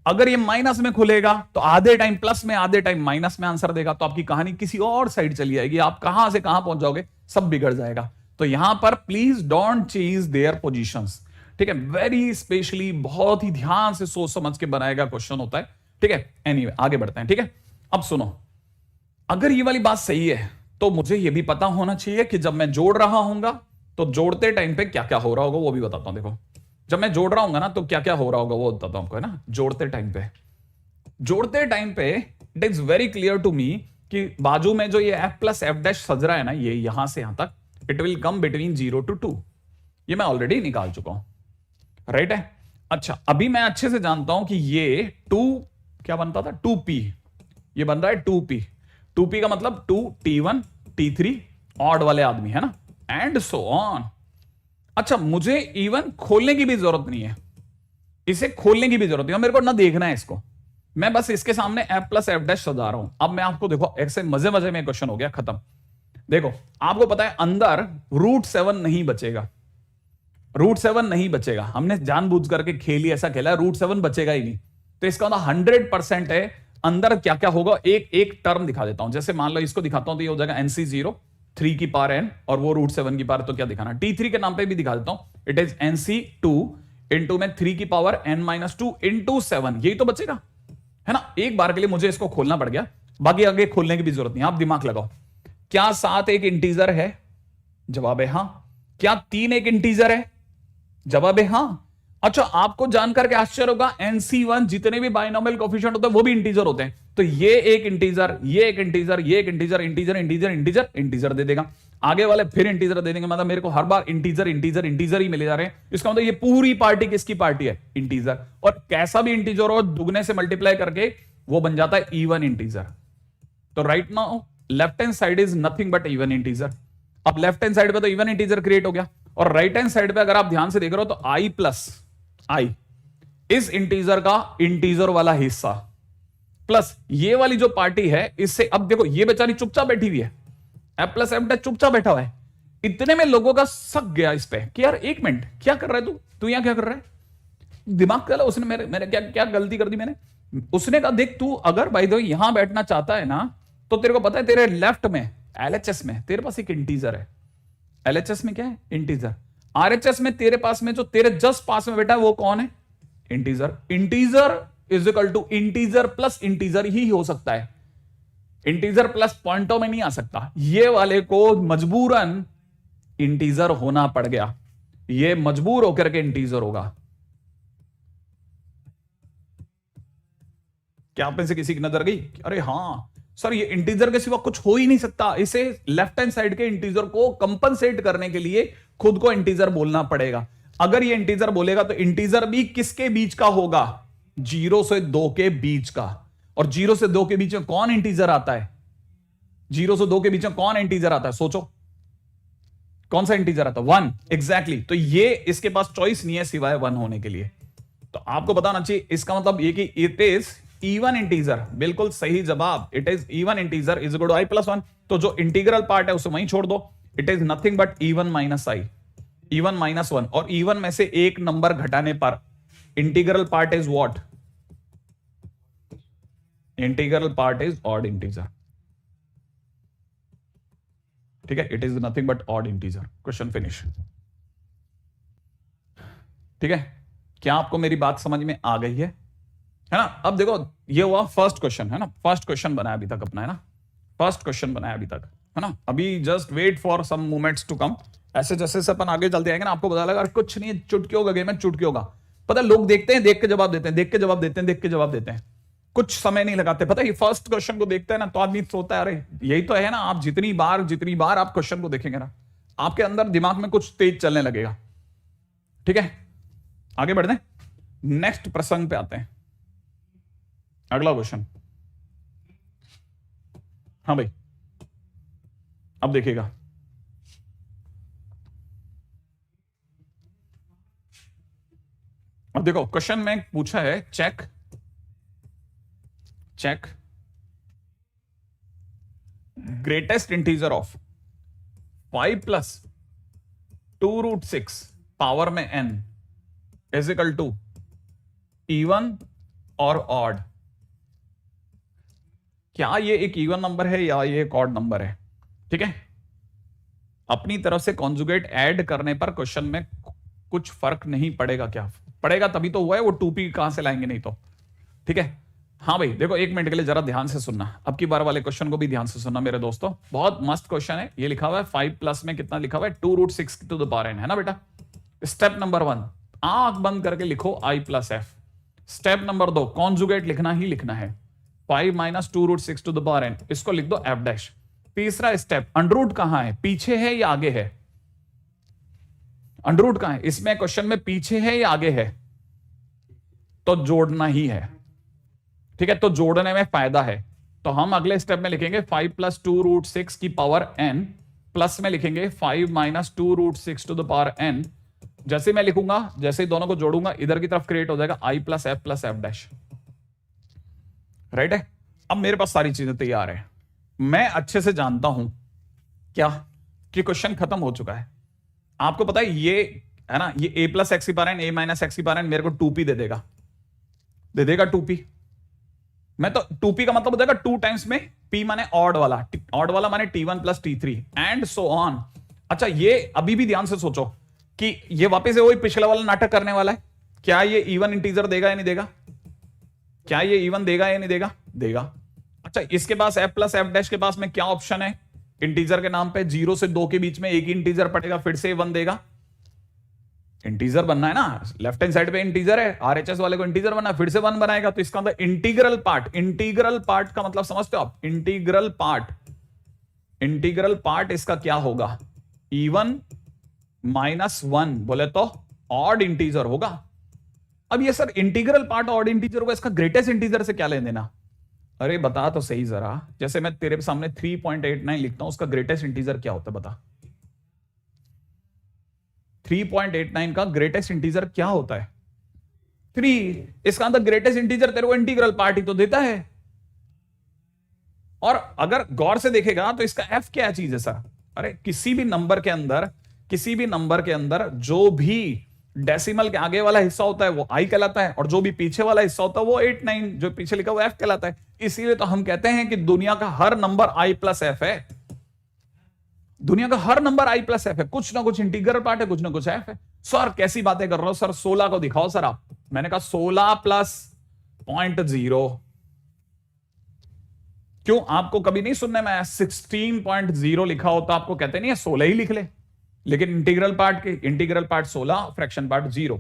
अगर ये माइनस में खुलेगा तो आधे टाइम प्लस में, आधे टाइम माइनस में आंसर देगा, तो आपकी कहानी किसी और साइड चली जाएगी। आप कहां से कहां पहुंच जाओगे, सब बिगड़ जाएगा। तो यहां पर please don't change their positions, ठीक है। वेरी स्पेशली बहुत ही ध्यान से सोच समझ के बनाएगा क्वेश्चन होता है, ठीक है। एनीवे आगे बढ़ते हैं, ठीक है। अब सुनो, अगर ये वाली बात सही है तो मुझे ये भी पता होना चाहिए कि जब मैं जोड़ रहा हूंगा तो जोड़ते टाइम पे क्या क्या हो रहा होगा, वो भी बताता हूं। देखो, जब मैं जोड़ रहा हूंगा ना तो क्या क्या हो रहा होगा वो बताता हूं आपको, है ना। जोड़ते टाइम पे it is very clear to me कि बाजू में जो ये f+f' सज रहा है ना, ये यहां से यहां तक, it will come between 0 to 2। ये मैं ऑलरेडी निकाल चुका हूं, राइट है। अच्छा, अभी मैं अच्छे से जानता हूं कि ये 2 क्या बनता था, 2p, ये बन रहा है 2p। 2p का मतलब 2t1 t3 ऑड वाले आदमी, है ना, एंड सो ऑन। अच्छा, मुझे इवन खोलने की भी जरूरत नहीं है, इसे खोलने की भी जरूरत नहीं है, मेरे को ना देखना है इसको, मैं बस इसके सामने f+f' सजा रहा हूं। अब मैं आपको देखो, ऐसे मजे मजे में क्वेश्चन हो गया खत्म। देखो, आपको पता है अंदर √7 नहीं बचेगा, √7 नहीं बचेगा। हमने जानबूझ करके खेली, ऐसा खेला, √7 बचेगा ही नहीं। तो इसका मतलब 100% है अंदर क्या क्या होगा। एक टर्म दिखा देता हूं, जैसे मान लो इसको दिखाता हूं तो ये हो जाएगा NC0 3 की पावर n, और वो √7 की पावर, तो क्या दिखाना, T3 के नाम पे भी दिखा देता हूं, इट इज NC2 इंटू में 3 की पावर n-2 इंटू 7, यही तो बचेगा, है ना। एक बार के लिए मुझे इसको खोलना पड़ गया, बाकी आगे खोलने की भी जरूरत नहीं। आप दिमाग लगाओ, क्या 7 एक इंटीजर है? जवाब है हां। क्या 3 एक इंटीजर है? जवाब है हां। अच्छा, आपको जानकर के आश्चर्य होगा, NC1 जितने भी बाइनोमियल कोएफिशिएंट होते हैं वो भी इंटीजर होते हैं। तो ये एक इंटीजर, ये एक इंटीजर, ये एक integer, integer integer integer integer दे देगा, आगे वाले फिर इंटीजर दे देंगे। मतलब मेरे को हर बार इंटीजर इंटीजर इंटीजर ही मिले जा रहे हैं। इसका मतलब ये पूरी पार्टी किसकी पार्टी है? इंटीजर। और कैसा भी इंटीजर हो, दुगने से मल्टीप्लाई करके वो बन जाता है इवन इंटीजर। तो right now left hand side is nothing but even integer. अब लेफ्ट हैंड साइड पे तो इवन इंटीजर क्रिएट हो गया, और राइट हैंड साइड पे अगर आप ध्यान से देख रहे हो तो i+ इस इंटीजर का इंटीजर वाला हिस्सा प्लस ये वाली जो पार्टी है इससे। अब देखो, ये बेचारी चुपचाप बैठी हुई है, f+f' चुपचाप बैठा हुआ है। इतने में लोगों का शक गया इस पे कि यार एक मिनट, क्या कर रहा है तू यहां क्या कर रहा है? दिमाग चला, उसने मेरे क्या क्या गलती कर दी मैंने? उसने कहा, देख तू अगर बाय द वे यहां बैठना चाहता है ना, तो तेरे को पता है तेरे लेफ्ट में LHS में तेरे पास एक इंटीजर है। LHS में क्या है? इंटीजर। RHS में तेरे पास में जो तेरे जस्ट पास में बैठा है वो कौन है? Integer. Integer is equal to integer plus integer ही हो सकता है, इंटीजर प्लस पॉइंटों में नहीं आ सकता। ये वाले को मजबूरन इंटीजर होना पड़ गया, ये मजबूर होकर के इंटीजर होगा। क्या आप में से किसी की नजर गई? अरे हां सर, ये इंटीजर के सिवा कुछ हो ही नहीं सकता, इसे लेफ्ट हैंड साइड के इंटीजर को कंपनसेट करने के लिए खुद को इंटीजर बोलना पड़ेगा। अगर ये इंटीजर बोलेगा तो इंटीजर भी किसके बीच का होगा? 0 से 2 के बीच का। और 0 से 2 के बीच में कौन इंटीजर आता है? 0 से 2 के बीच में कौन इंटीजर आता है? सोचो, कौन सा इंटीजर आता है? 1। एग्जैक्टली। तो ये इसके पास चॉइस नहीं है सिवाय 1 होने के लिए। तो आपको बताना चाहिए इसका मतलब ये कि इट इज इवन इंटीजर। बिल्कुल सही जवाब, it is even integer is equal to i plus one. तो जो इंटीग्रल पार्ट है उसे वहीं छोड़ दो, it is nothing but even minus i, even minus one. और इवन में से एक नंबर घटाने पर integral part is what? Integral part is odd integer. ठीक है, it is nothing but odd integer. Question finish. ठीक है, क्या आपको मेरी बात समझ में आ गई है ना? अब देखो ये हुआ फर्स्ट क्वेश्चन है ना, फर्स्ट क्वेश्चन बनाया अभी तक अपना, है ना, फर्स्ट क्वेश्चन बनाया अभी तक, है ना। अभी just wait for some moments to come. ऐसे जैसे से अपन आगे चलते आएंगे ना, आपको पता लगा कुछ नहीं, चुटकी होगा गेम में, चुटकी होगा। पता है लोग देखते हैं, देख के जवाब देते हैं, देख के जवाब देते हैं, देख के जवाब देते हैं, कुछ समय नहीं लगाते। पता है फर्स्ट क्वेश्चन को देखते हैं ना तो आदमी सोचता है अरे यही तो है ना। आप जितनी बार आप क्वेश्चन को देखेंगे ना, आपके अंदर दिमाग में कुछ तेज चलने लगेगा। ठीक है, आगे बढ़ते हैं, नेक्स्ट प्रसंग पे आते हैं। अगला क्वेश्चन, हाँ भाई, अब देखिएगा। अब देखो क्वेश्चन में पूछा है check greatest integer of 5 plus 2√6 power में n is equal to even और ऑड। क्या ये एक इवन नंबर है या ये एक ऑड नंबर है? ठीक है, अपनी तरफ से कॉन्जुगेट ऐड करने पर क्वेश्चन में कुछ फर्क नहीं पड़ेगा। क्या पड़ेगा? तभी तो हुआ है, वो 2p कहां से लाएंगे नहीं तो। ठीक है, हाँ भाई देखो एक मिनट के लिए जरा ध्यान से सुनना, अब की बार वाले क्वेश्चन को भी ध्यान से सुनना मेरे दोस्तों, बहुत मस्त क्वेश्चन है। ये लिखा हुआ है 5 प्लस में कितना लिखा हुआ है? 2√6 टू द पावर n, है ना बेटा। स्टेप नंबर 1, आंख बंद करके लिखो i plus f. Step number 2, conjugate लिखना ही लिखना है, 5 minus 2√6 to the power n, इसको लिख दो एफ डैश। तीसरा स्टेप, अंडररूट कहां है, पीछे है या आगे है? अंडररूट कहां है इसमें? क्वेश्चन में पीछे है या आगे है? तो जोड़ना ही है। ठीक है, तो जोड़ने में फायदा है। तो हम अगले स्टेप में लिखेंगे 5 प्लस 2√6 की पावर n, प्लस में लिखेंगे 5 minus 2√6 to the power n। जैसे मैं लिखूंगा, जैसे ही दोनों को जोड़ूंगा, इधर की तरफ क्रिएट हो जाएगा i plus f dash. Right है, अब मेरे पास सारी चीजें तैयार है। मैं अच्छे से जानता हूं क्या कि क्वेश्चन खत्म हो चुका है। आपको पता है ये है ना, ये a प्लस एक्स की power n, a minus x की पावर n मेरे को 2p दे देगा 2p। मैं तो 2p का मतलब हो जाएगा 2 टाइम्स में p माने ऑड वाला माने t1 plus t3 and so on. अच्छा, ये अभी भी ध्यान से सोचो कि ये वापस से वही पिछला वाला नाटक करने वाला है। क्या ये इवन इंटीजर देगा या नहीं देगा? क्या ये इवन देगा या नहीं देगा? देगा। अच्छा, इसके पास f प्लस एफ डैश के पास में क्या ऑप्शन है? इंटीजर के नाम पे 0 से 2 के बीच में एक ही इंटीजर पड़ेगा, फिर से 1 देगा। इंटीजर बनना है ना, लेफ्ट हैंड साइड पे इंटीजर है, आरएचएस वाले को इंटीजर बनना है, फिर से 1 बनाएगा। तो इसका अंदर इंटीग्रल पार्ट का मतलब समझते हो आप? इंटीग्रल पार्ट इसका क्या होगा? इवन माइनस 1 बोले तो ऑड इंटीजर होगा। अब ये sir integral part odd integer होगा, इसका ग्रेटेस्ट इंटीजर से क्या लेने देना? अरे बता तो सही जरा, जैसे मैं तेरे सामने 3.89 लिखता हूं, उसका ग्रेटेस्ट इंटीजर क्या होता है बता? 3.89 का ग्रेटेस्ट इंटीजर क्या होता है? 3। इसका अंदर ग्रेटेस्ट इंटीजर तेरे को इंटीग्रल पार्ट ही तो देता है। और अगर गौर से देखेगा तो इसका f क्या चीज है सर? अरे किसी भी नंबर के अंदर जो भी डेसिमल के आगे वाला हिस्सा होता है वो i कहलाता है, और जो भी पीछे वाला हिस्सा होता है वो 8 9 जो पीछे लिखा वो f कहलाता है। इसीलिए तो हम कहते हैं कि दुनिया का हर नंबर i प्लस एफ है। दुनिया का हर नंबर i प्लस एफ है, कुछ ना कुछ इंटीग्रल पार्ट है, कुछ ना कुछ एफ है। सर कैसी बातें कर रहे हो सर? 16 को दिखाओ सर आप। मैंने कहा 16 प्लस 0.0। क्यों आपको कभी नहीं सुनने में 16.0 लिखा होता? आपको कहते नहीं है 16 ही लिख ले, लेकिन इंटीग्रल पार्ट 16, फ्रैक्शन पार्ट 0।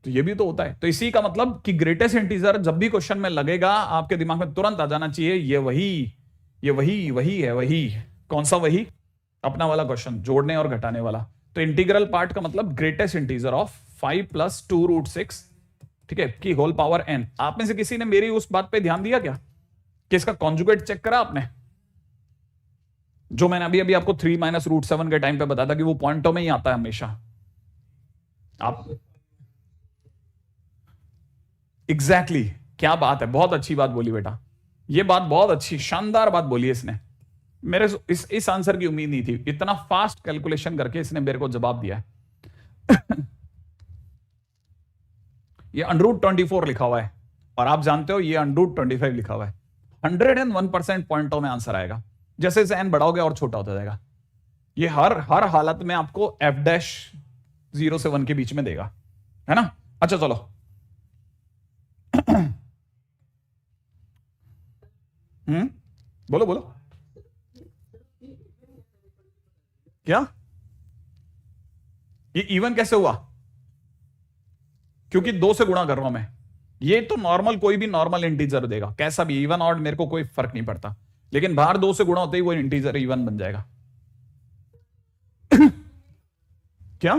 तो ये भी तो होता है। तो इसी का मतलब कि ग्रेटेस्ट इंटीजर जब भी क्वेश्चन में लगेगा, आपके दिमाग में तुरंत आ जाना चाहिए ये वही है। कौन सा वही? अपना वाला क्वेश्चन, जोड़ने और घटाने वाला। तो इंटीग्रल पार्ट का मतलब ग्रेटेस्ट इंटीजर ऑफ 5 प्लस 2√6, ठीक है, की होल पावर n। आप में से किसी ने मेरी उस बात पे ध्यान दिया क्या कि इसका कॉन्जुगेट चेक करा आपने? जो मैंने अभी आपको 3 माइनस √7 के टाइम पे बताया था कि वो पॉइंटों में ही आता है हमेशा। आप एग्जैक्टली क्या बात है, बहुत अच्छी बात बोली बेटा, ये बात बहुत अच्छी शानदार बात बोली है इसने। मेरे इस आंसर की उम्मीद नहीं थी, इतना फास्ट कैलकुलेशन करके इसने मेरे को जवाब दिया है। ये √24 लिखा हुआ है और आप जानते हो ये √25 लिखा हुआ है। 101% पॉइंटों में आंसर आएगा, जैसे जैसे n बढ़ाओगे और छोटा होता जाएगा। ये हर हालत में आपको f' 0 से 1 के बीच में देगा, है ना। अच्छा चलो बोलो बोलो क्या, ये इवन कैसे हुआ? क्योंकि 2 से गुणा कर रहा हूं मैं। ये तो नॉर्मल, कोई भी नॉर्मल इंटीजर देगा, कैसा भी, इवन ऑड मेरे को कोई फर्क नहीं पड़ता, लेकिन बाहर 2 से गुणा होते ही वो इंटीजर इवन बन जाएगा। क्या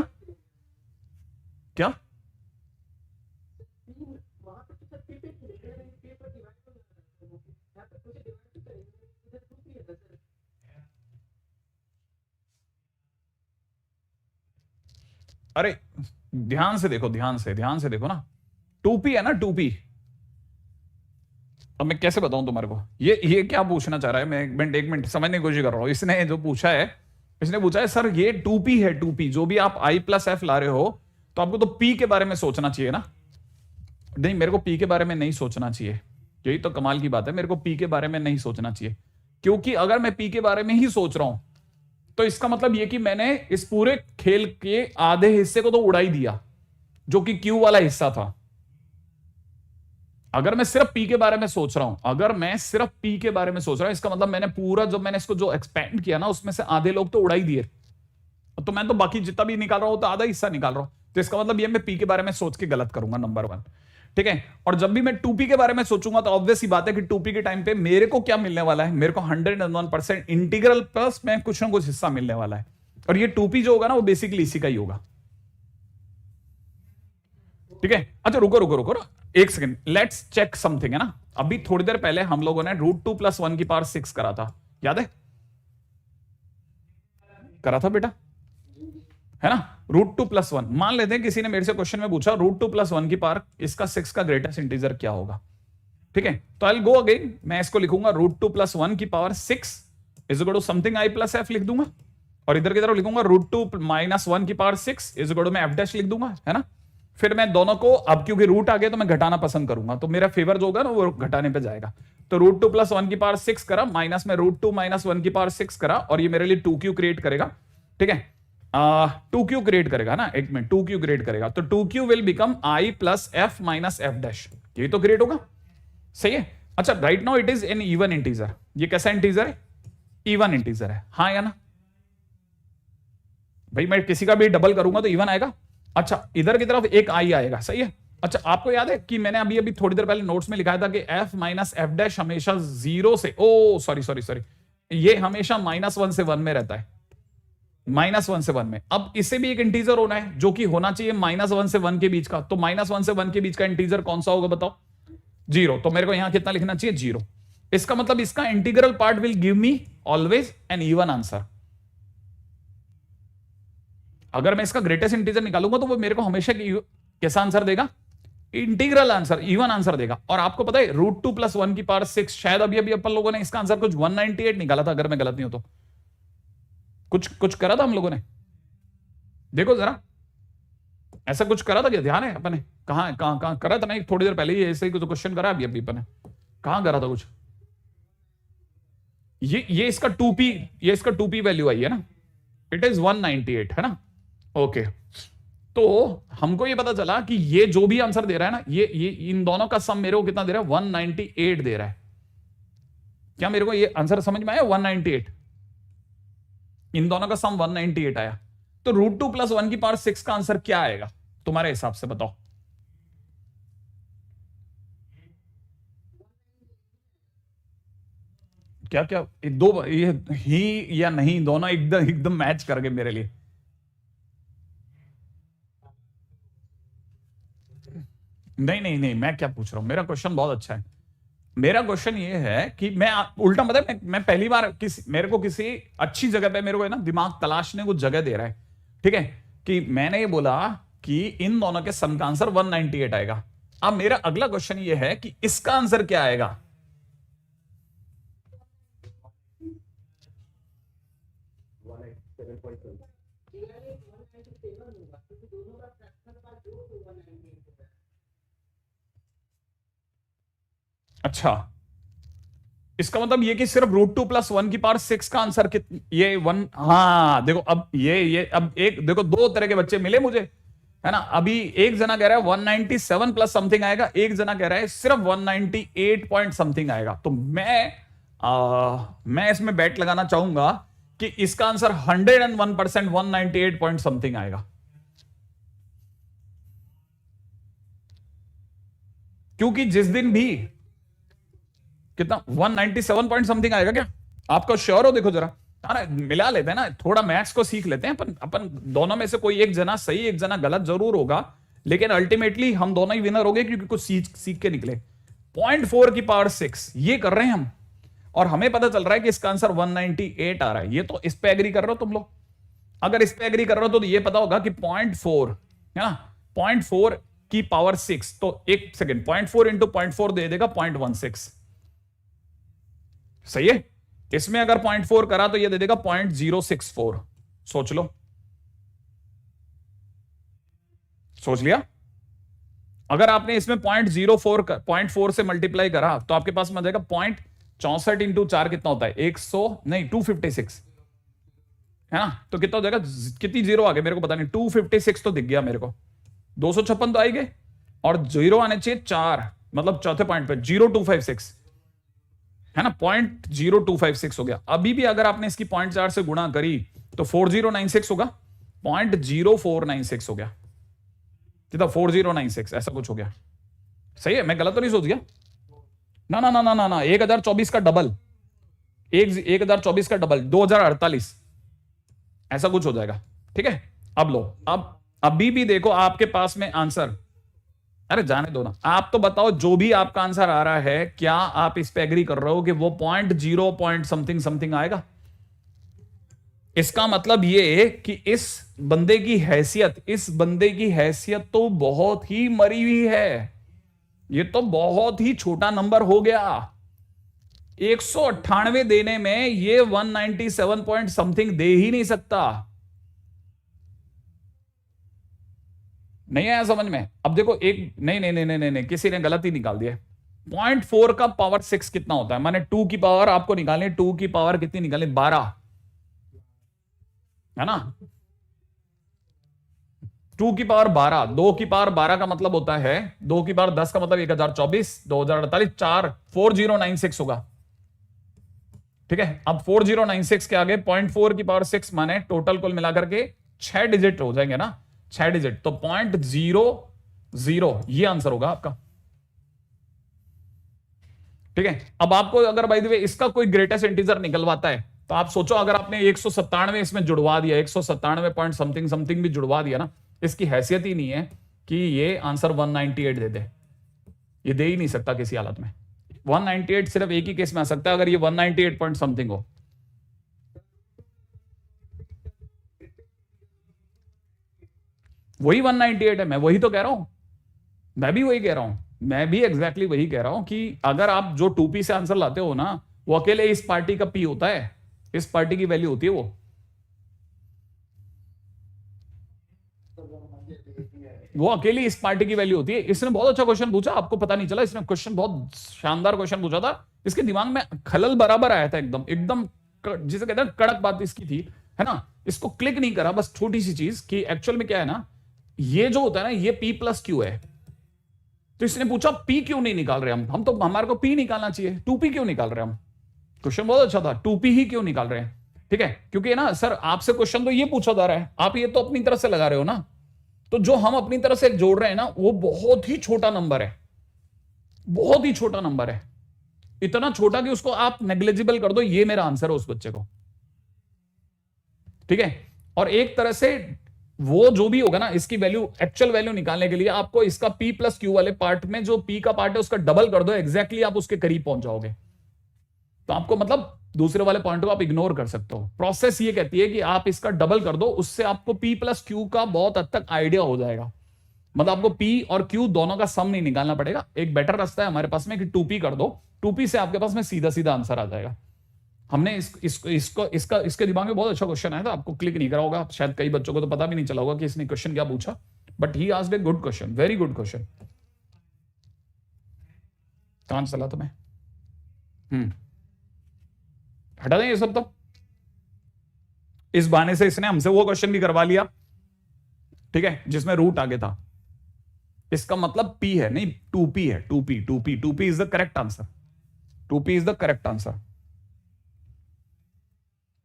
क्या अरे ध्यान से देखो, ध्यान से देखो ना, 2p है ना, 2p। अब मैं कैसे बताऊं तुम्हारे को, ये क्या पूछना चाह रहा है, मैं एक मिनट समझने की कोशिश कर रहा हूं। इसने जो पूछा है, इसने पूछा है सर ये 2p है, 2p जो भी आप i+f ला रहे हो, तो आपको तो p के बारे में सोचना चाहिए ना। नहीं, मेरे को p के बारे में नहीं सोचना चाहिए, यही तो कमाल की बात है, मेरे को p के बारे में नहीं सोचना चाहिए, क्योंकि अगर मैं p के बारे में ही सोच रहा हूं तो इसका मतलब यह कि मैंने इस पूरे खेल के आधे हिस्से को तो उड़ा ही दिया, जो कि Q वाला हिस्सा था। अगर मैं सिर्फ P के बारे में सोच रहा हूं, अगर मैं सिर्फ P के बारे में सोच रहा हूं, इसका मतलब मैंने पूरा, जब मैंने इसको जो एक्सपेंड किया ना, उसमें से आधे लोग तो उड़ा ही दिए, तो मैं तो बाकी जितना भी निकाल रहा हूं तो आधा हिस्सा निकाल रहा हूं, तो इसका मतलब ये मैं P के बारे में सोच के गलत करूंगा, नंबर 1, ठीक है। और जब भी मैं 2p के बारे में सोचूंगा तो ऑब्वियस ही बात है कि 2p के टाइम पे मेरे को क्या मिलने वाला है, मेरे को 101% इंटीग्रल प्लस में कुछ ना कुछ हिस्सा मिलने वाला है, और ये 2p जो होगा ना वो बेसिकली इसी का ही होगा, ठीक है। अच्छा रुको एक सेकंड, लेट्स चेक समथिंग, है ना। अभी थोड़ी देर पहले हम लोगों ने √2 + 1 की पावर 6 करा था, याद है, करा था बेटा, है ना। √2 + 1, मान लेते हैं किसी ने मेरे से क्वेश्चन में पूछा √2 + 1 की पावर इसका 6 का ग्रेटेस्ट इंटीजर क्या होगा, ठीक है। तो आई विल गो अगेन, मैं इसको लिखूंगा √2 + 1 की power 6 is equal to something i+f लिख दूंगा, और इधर की तरफ लिखूंगा √2 - 1 की पावर 6 इज इक्वल टू मैं f' लिख दूंगा, है ना। फिर मैं दोनों को, अब क्योंकि रूट आ गया तो मैं घटाना पसंद करूंगा, तो मेरा फेवर जो होगा ना वो घटाने पे जाएगा। तो √2 + 1 की पावर 6 करा, माइनस में √2 - 1 की पावर 6 करा, और ये मेरे लिए 2q क्रिएट करेगा, ठीक है। 2q क्रिएट करेगा ना, एक मिनट, 2q क्रिएट करेगा, तो 2q will become i+f - f', ये तो क्रिएट होगा, सही है। अच्छा right now it is an even integer, ये कैसा इंटीजर है, इवन इंटीजर है, हाँ या ना भाई, मैं किसी का भी डबल करूंगा तो इवन आएगा। अच्छा इधर की तरफ एक i आएगा, सही है। अच्छा आपको याद है कि मैंने अभी थोड़ी देर पहले नोट्स में लिखा था कि f - f' हमेशा 0 से, ओ सॉरी, ये हमेशा -1 से 1 में रहता है, -1 से 1 में। अब इसे भी एक इंटीजर होना है, जो कि होना चाहिए -1 से 1 के बीच का, तो -1 से 1 के बीच का इंटीजर कौन सा होगा बताओ, 0। तो मेरे को यहां कितना लिखना चाहिए, 0। इसका मतलब इसका integral part will give me always an even answer. अगर मैं इसका ग्रेटेस्ट इंटीजर निकालूंगा तो वो मेरे को हमेशा कैसा आंसर देगा, इंटीग्रल आंसर, इवन आंसर देगा। और आपको पता है √2 + 1 की पावर 6, शायद अभी अपन लोगों ने इसका आंसर कुछ 198 निकाला था, अगर मैं गलत नहीं हूं तो, कुछ करा था हम लोगों ने, देखो जरा, ऐसा कुछ करा था क्या, ध्यान है अपने, कहां करा था ना, थोड़ी देर पहले ही ऐसे ही कुछ क्वेश्चन करा अभी अपने, कहां करा था कुछ, ये इसका 2p वैल्यू आई है ना, इट इज 198, है ना, ओके। तो हमको ये पता चला कि ये जो भी आंसर दे रहा है ना, ये इन दोनों का सम मेरे को कितना दे रहा है, 198 दे रहा है। क्या मेरे को ये आंसर समझ में आया, 198, इन दोनों का सम 198 आया। तो √2 + 1 की पावर 6 का आंसर क्या आएगा तुम्हारे हिसाब से, बताओ। क्या दो, ये ही या नहीं, दोनों एकदम मैच कर गए मेरे लिए। नहीं, मैं क्या पूछ रहा हूं, मेरा क्वेश्चन बहुत अच्छा है। मेरा क्वेश्चन ये है कि मैं उल्टा, मतलब मैं पहली बार मेरे को किसी अच्छी जगह पे मेरे को है ना दिमाग तलाशने को जगह दे रहा है, ठीक है। कि मैंने ये बोला कि इन दोनों के सम का आंसर 198 आएगा, अब मेरा अगला क्वेश्चन ये है कि इसका आंसर क्या आएगा। अच्छा, इसका मतलब ये कि सिर्फ √2 + 1 की पावर 6 का आंसर ये 1। हाँ देखो, अब ये अब एक देखो, दो तरह के बच्चे मिले मुझे, है ना। अभी एक जना कह रहा है 197 प्लस समथिंग आएगा, एक जना कह रहा है सिर्फ 198 पॉइंट समथिंग आएगा। तो मैं इसमें बैट लगाना चाहूंगा कि इसका आंसर 101% 198 पॉइंट समथिंग आएगा, क्योंकि जिस दिन भी कितना 197 पॉइंट समथिंग आएगा क्या आपको श्योर हो? देखो जरा, मिला लेते हैं ना, थोड़ा मैथ्स को सीख लेते हैं अपन दोनों में से कोई एक जना सही एक जना गलत जरूर होगा, लेकिन अल्टीमेटली हम दोनों ही विनर हो गए, क्योंकि कुछ सीख के निकले। 0.4 की पावर 6 ये कर रहे हैं हम, और हमें पता चल रहा है कि इसका आंसर 198 आ रहा है। ये तो इस पे एग्री कर रहे हो तुम लोग? अगर इस पे एग्री कर रहे हो तो ये पता होगा कि 0.4 है ना, 0.4 की पावर 6, तो एक सेकेंड, 0.4 इंटू 0.4 दे देगा 0.16। सही है। इसमें अगर 0.4 करा तो ये दे देगा 0.064। सोच लो, सोच लिया? अगर आपने इसमें 0.4 से मल्टीप्लाई करा तो आपके पास में आ जाएगा 0.64 इंटू 4 कितना होता है? 256 है ना। तो कितना हो जाएगा? कितनी जीरो आ गए मेरे को पता नहीं, 256 तो दिख गया मेरे को, 256 तो आएंगे, और जीरो आने चाहिए 4, मतलब चौथे पॉइंट पे 0256 है ना, 0.0256 हो गया। अभी भी अगर आपने इसकी 0.4 से गुणा करी तो 4096 होगा, 0.0496 हो गया, कितना? 4096 ऐसा कुछ हो गया। सही है, मैं गलत तो नहीं सोच गया ना? ना ना ना ना ना, 1024 का डबल, 1024 का डबल 2048 ऐसा कुछ हो जाएगा। ठीक है, अब लो, अब अभी भी देखो आपके पास में आंसर, अरे जाने दो ना, आप तो बताओ जो भी आपका आंसर आ रहा है, क्या आप इस पे एग्री कर रहे हो कि वो 0.0 पॉइंट समथिंग समथिंग आएगा? इसका मतलब ये कि इस बंदे की हैसियत तो बहुत ही मरी हुई है, ये तो बहुत ही छोटा नंबर हो गया। 198 देने में ये 197 पॉइंट समथिंग दे ही नहीं सकता। नहीं आया समझ में? अब देखो, एक नहीं नहीं नहीं नहीं नहीं, नहीं किसी ने गलत ही निकाल दिया। 0.4 का पावर 6 कितना होता है? माने 2 की पावर आपको निकालनी, 2 की पावर कितनी निकालनी? 12 है ना। 2 की पावर 12, 2 की पावर 12 का मतलब होता है 2 की पावर 10 का मतलब 1024, 2048, 4 4096 होगा। ठीक है, अब 4096 के आगे 0.4 की पावर 6 माने टोटल कुल मिलाकर के 6 डिजिट हो जाएंगे ना, 6 डिजिट, तो 0.00 ये आंसर होगा आपका। ठीक है, अब आपको अगर बाय द वे इसका कोई ग्रेटेस्ट इंटीजर निकलवाता है तो आप सोचो, अगर आपने 197 इसमें जुड़वा दिया, 197 पॉइंट समथिंग समथिंग भी जुड़वा दिया ना, इसकी हैसियत ही नहीं है कि ये आंसर 198 दे दे, ये दे ही नहीं सकता किसी हालत में। 198 सिर्फ एक ही केस में आ सकता है, अगर ये 198 पॉइंट समथिंग हो। वही 198 है, मैं वही तो कह रहा हूं, मैं भी वही कह रहा हूं, मैं भी एग्जैक्टली वही कह रहा हूं कि अगर आप जो 2p से आंसर लाते हो ना, वो अकेले इस पार्टी का p होता है, इस पार्टी की वैल्यू होती है वो अकेली इस पार्टी की वैल्यू होती है। इसने बहुत अच्छा क्वेश्चन पूछा, आपको पता नहीं चला, इसने क्वेश्चन बहुत शानदार क्वेश्चन पूछा था, इसके दिमाग में खलल बराबर आया था, एकदम एकदम जिसे कहते हैं कड़क बात इसकी थी, है ना। इसको क्लिक नहीं करा, बस छोटी सी चीज कि एक्चुअल में क्या है ना, ये जो होता है ना, ये p + q है। तो इसने पूछा p क्यों नहीं निकाल रहे हम तो हमारे को p निकालना चाहिए, 2p क्यों निकाल रहे हम? क्वेश्चन बहुत अच्छा था, 2p ही क्यों निकाल रहे हैं? ठीक है, क्योंकि ना सर आपसे क्वेश्चन तो ये पूछा जा रहा है, आप ये तो अपनी तरफ से लगा रहे हो ना, तो जो हम अपनी तरफ से जोड़ रहे हैं ना, वो बहुत ही छोटा नंबर है, बहुत ही छोटा नंबर है, इतना छोटा कि उसको आप नेग्लिजिबल कर दो, ये मेरा आंसर है उस बच्चे को। ठीक है, और एक तरह से वो जो भी होगा ना, इसकी वैल्यू, एक्चुअल वैल्यू निकालने के लिए आपको इसका p + q वाले पार्ट में जो p का पार्ट है उसका डबल कर दो, एग्जैक्टली आप उसके करीब पहुंच जाओगे। तो आपको मतलब दूसरे वाले पॉइंट को आप इग्नोर कर सकते हो। प्रोसेस ये कहती है कि आप इसका डबल कर दो, उससे आपको p + q का बहुत हद तक आइडिया हो जाएगा। मतलब आपको P और Q दोनों का सम नहीं निकालना पड़ेगा। एक बेटर रास्ता है हमारे पास में कि 2P कर दो, 2P से आपके पास में सीधा सीधा आंसर आ जाएगा। हमने इसके दिमाग में बहुत अच्छा क्वेश्चन आया था, आपको क्लिक नहीं करा होगा, शायद कई बच्चों को तो पता भी नहीं चला होगा कि इसने क्वेश्चन क्या पूछा, but he asked a good question, very good question. कहां चला तुम्हें? हटा दें ये सब। तो इस बहाने से इसने हमसे वो क्वेश्चन भी करवा लिया, ठीक है, जिसमें रूट आगे था। इसका मतलब P है, नहीं 2P है, 2P is the correct answer, 2P is the correct answer.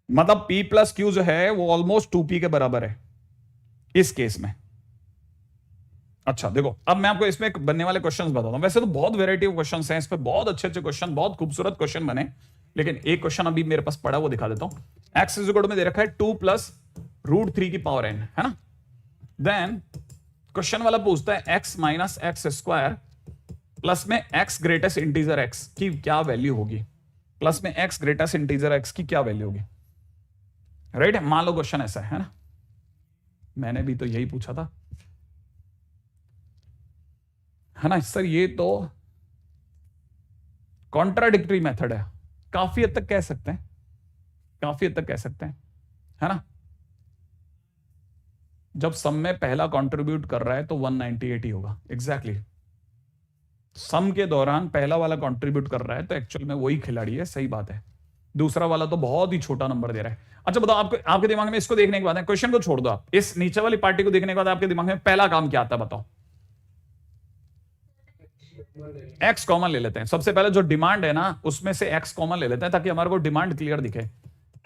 मतलब P प्लस Q जो है वो ऑलमोस्ट 2P के बराबर है इस केस में। अच्छा देखो, अब मैं आपको इसमें बनने वाले क्वेश्चंस बताता हूं। वैसे तो बहुत वैरायटी ऑफ क्वेश्चंस हैं, इस पे बहुत अच्छे अच्छे क्वेश्चन, बहुत खूबसूरत क्वेश्चन बने, लेकिन एक क्वेश्चन अभी मेरे पास पड़ा वो दिखा देता हूं। एक्स इज इक्वल में दे रखा है 2 प्लस रूट 3 की पावर n, है ना। देन क्वेश्चन वाला पूछता है x minus x square plus में x ग्रेटेस्ट इंटीजर x की क्या वैल्यू होगी, प्लस में x ग्रेटेस्ट इंटीजर x की क्या वैल्यू होगी, राइट। मान लो क्वेश्चन ऐसा है ना, मैंने भी तो यही पूछा था, है ना सर। ये तो कॉन्ट्राडिक्टरी मेथड है, काफी हद तक कह सकते हैं, काफी हद तक कह सकते हैं, है ना। जब सम में पहला कंट्रीब्यूट कर रहा है तो 198 ही होगा, एग्जैक्टली सम के दौरान पहला वाला कंट्रीब्यूट कर रहा है तो एक्चुअल में वही खिलाड़ी है, सही बात है। दूसरा वाला तो बहुत ही छोटा नंबर दे रहा है। अच्छा बताओ, आपके दिमाग में इसको देखने के बाद, क्वेश्चन को छोड़ दो, आप इस नीचे वाली पार्टी को देखने के बाद आपके दिमाग में पहला काम क्या आता है बताओ। एक्स कॉमन ले लेते हैं, सबसे पहले जो डिमांड है ना उसमें से एक्स कॉमन ले लेते हैं ताकि हमारे को डिमांड क्लियर दिखे।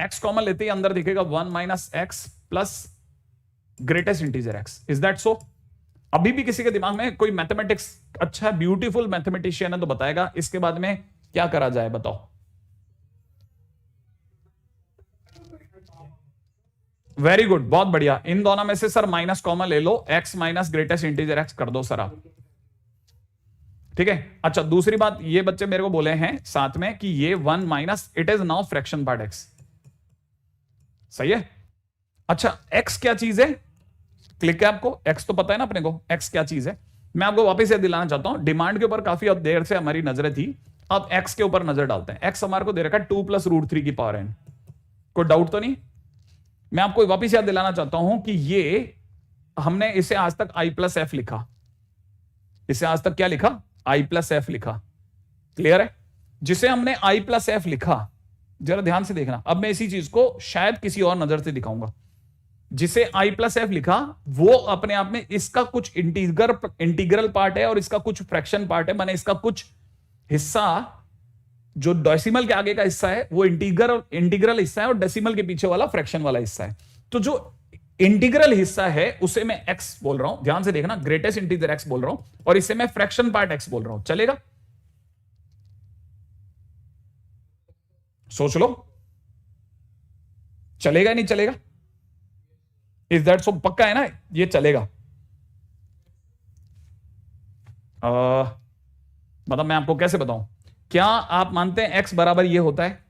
एक्स कॉमन लेते ही अंदर दिखेगा 1 minus x plus greatest integer x, is that so. अभी भी किसी के दिमाग में कोई मैथमेटिक्स अच्छा ब्यूटीफुल मैथमेटिशियन है तो बताएगा इसके बाद में क्या करा जाए, बताओ। वेरी गुड, बहुत बढ़िया। इन दोनों में से सर माइनस कॉमन ले लो, X minus greatest integer X कर दो सर आप, ठीक है। अच्छा दूसरी बात, ये बच्चे मेरे को बोले हैं साथ में कि ये 1 minus it is now fraction part x, सही है। अच्छा एक्स क्या चीज है, क्लिक है आपको, एक्स तो पता है ना अपने को एक्स क्या चीज है। मैं आपको वापस याद दिलाना चाहता हूं, डिमांड के ऊपर काफी देर से हमारी नजरें थी, अब एक्स के ऊपर नजर डालते हैं। एक्स हमारे को दे रखा है 2 प्लस रूट 3 की पावर n, कोई डाउट तो नहीं। मैं आपको वापस याद दिलाना चाहता हूं कि ये हमने इसे आज तक i प्लस एफ लिखा, इसे आज तक क्या लिखा, i प्लस एफ लिखा, क्लियर है। जिसे हमने i प्लस एफ लिखा, जरा ध्यान से देखना, अब मैं इसी चीज को शायद किसी और नजर से दिखाऊंगा। जिसे i प्लस एफ लिखा वो अपने आप में इसका कुछ इंटीग्रल पार्ट है और इसका कुछ फ्रैक्शन पार्ट है, माने इसका कुछ हिस्सा जो डेसिमल के आगे का हिस्सा है वो इंटीग्रल हिस्सा है और डेसिमल के पीछे वाला फ्रैक्शन वाला हिस्सा है। तो जो इंटीग्रल हिस्सा है उसे मैं x बोल रहा हूं, ध्यान से देखना, ग्रेटेस्ट इंटीजर x बोल रहा हूं, और इसे मैं फ्रैक्शन पार्ट x बोल रहा हूं, चलेगा। सोच लो, चलेगा नहीं चलेगा, इज दैट सो, पक्का है ना ये चलेगा। मतलब मैं आपको कैसे बताऊं, क्या आप मानते हैं x बराबर ये होता है,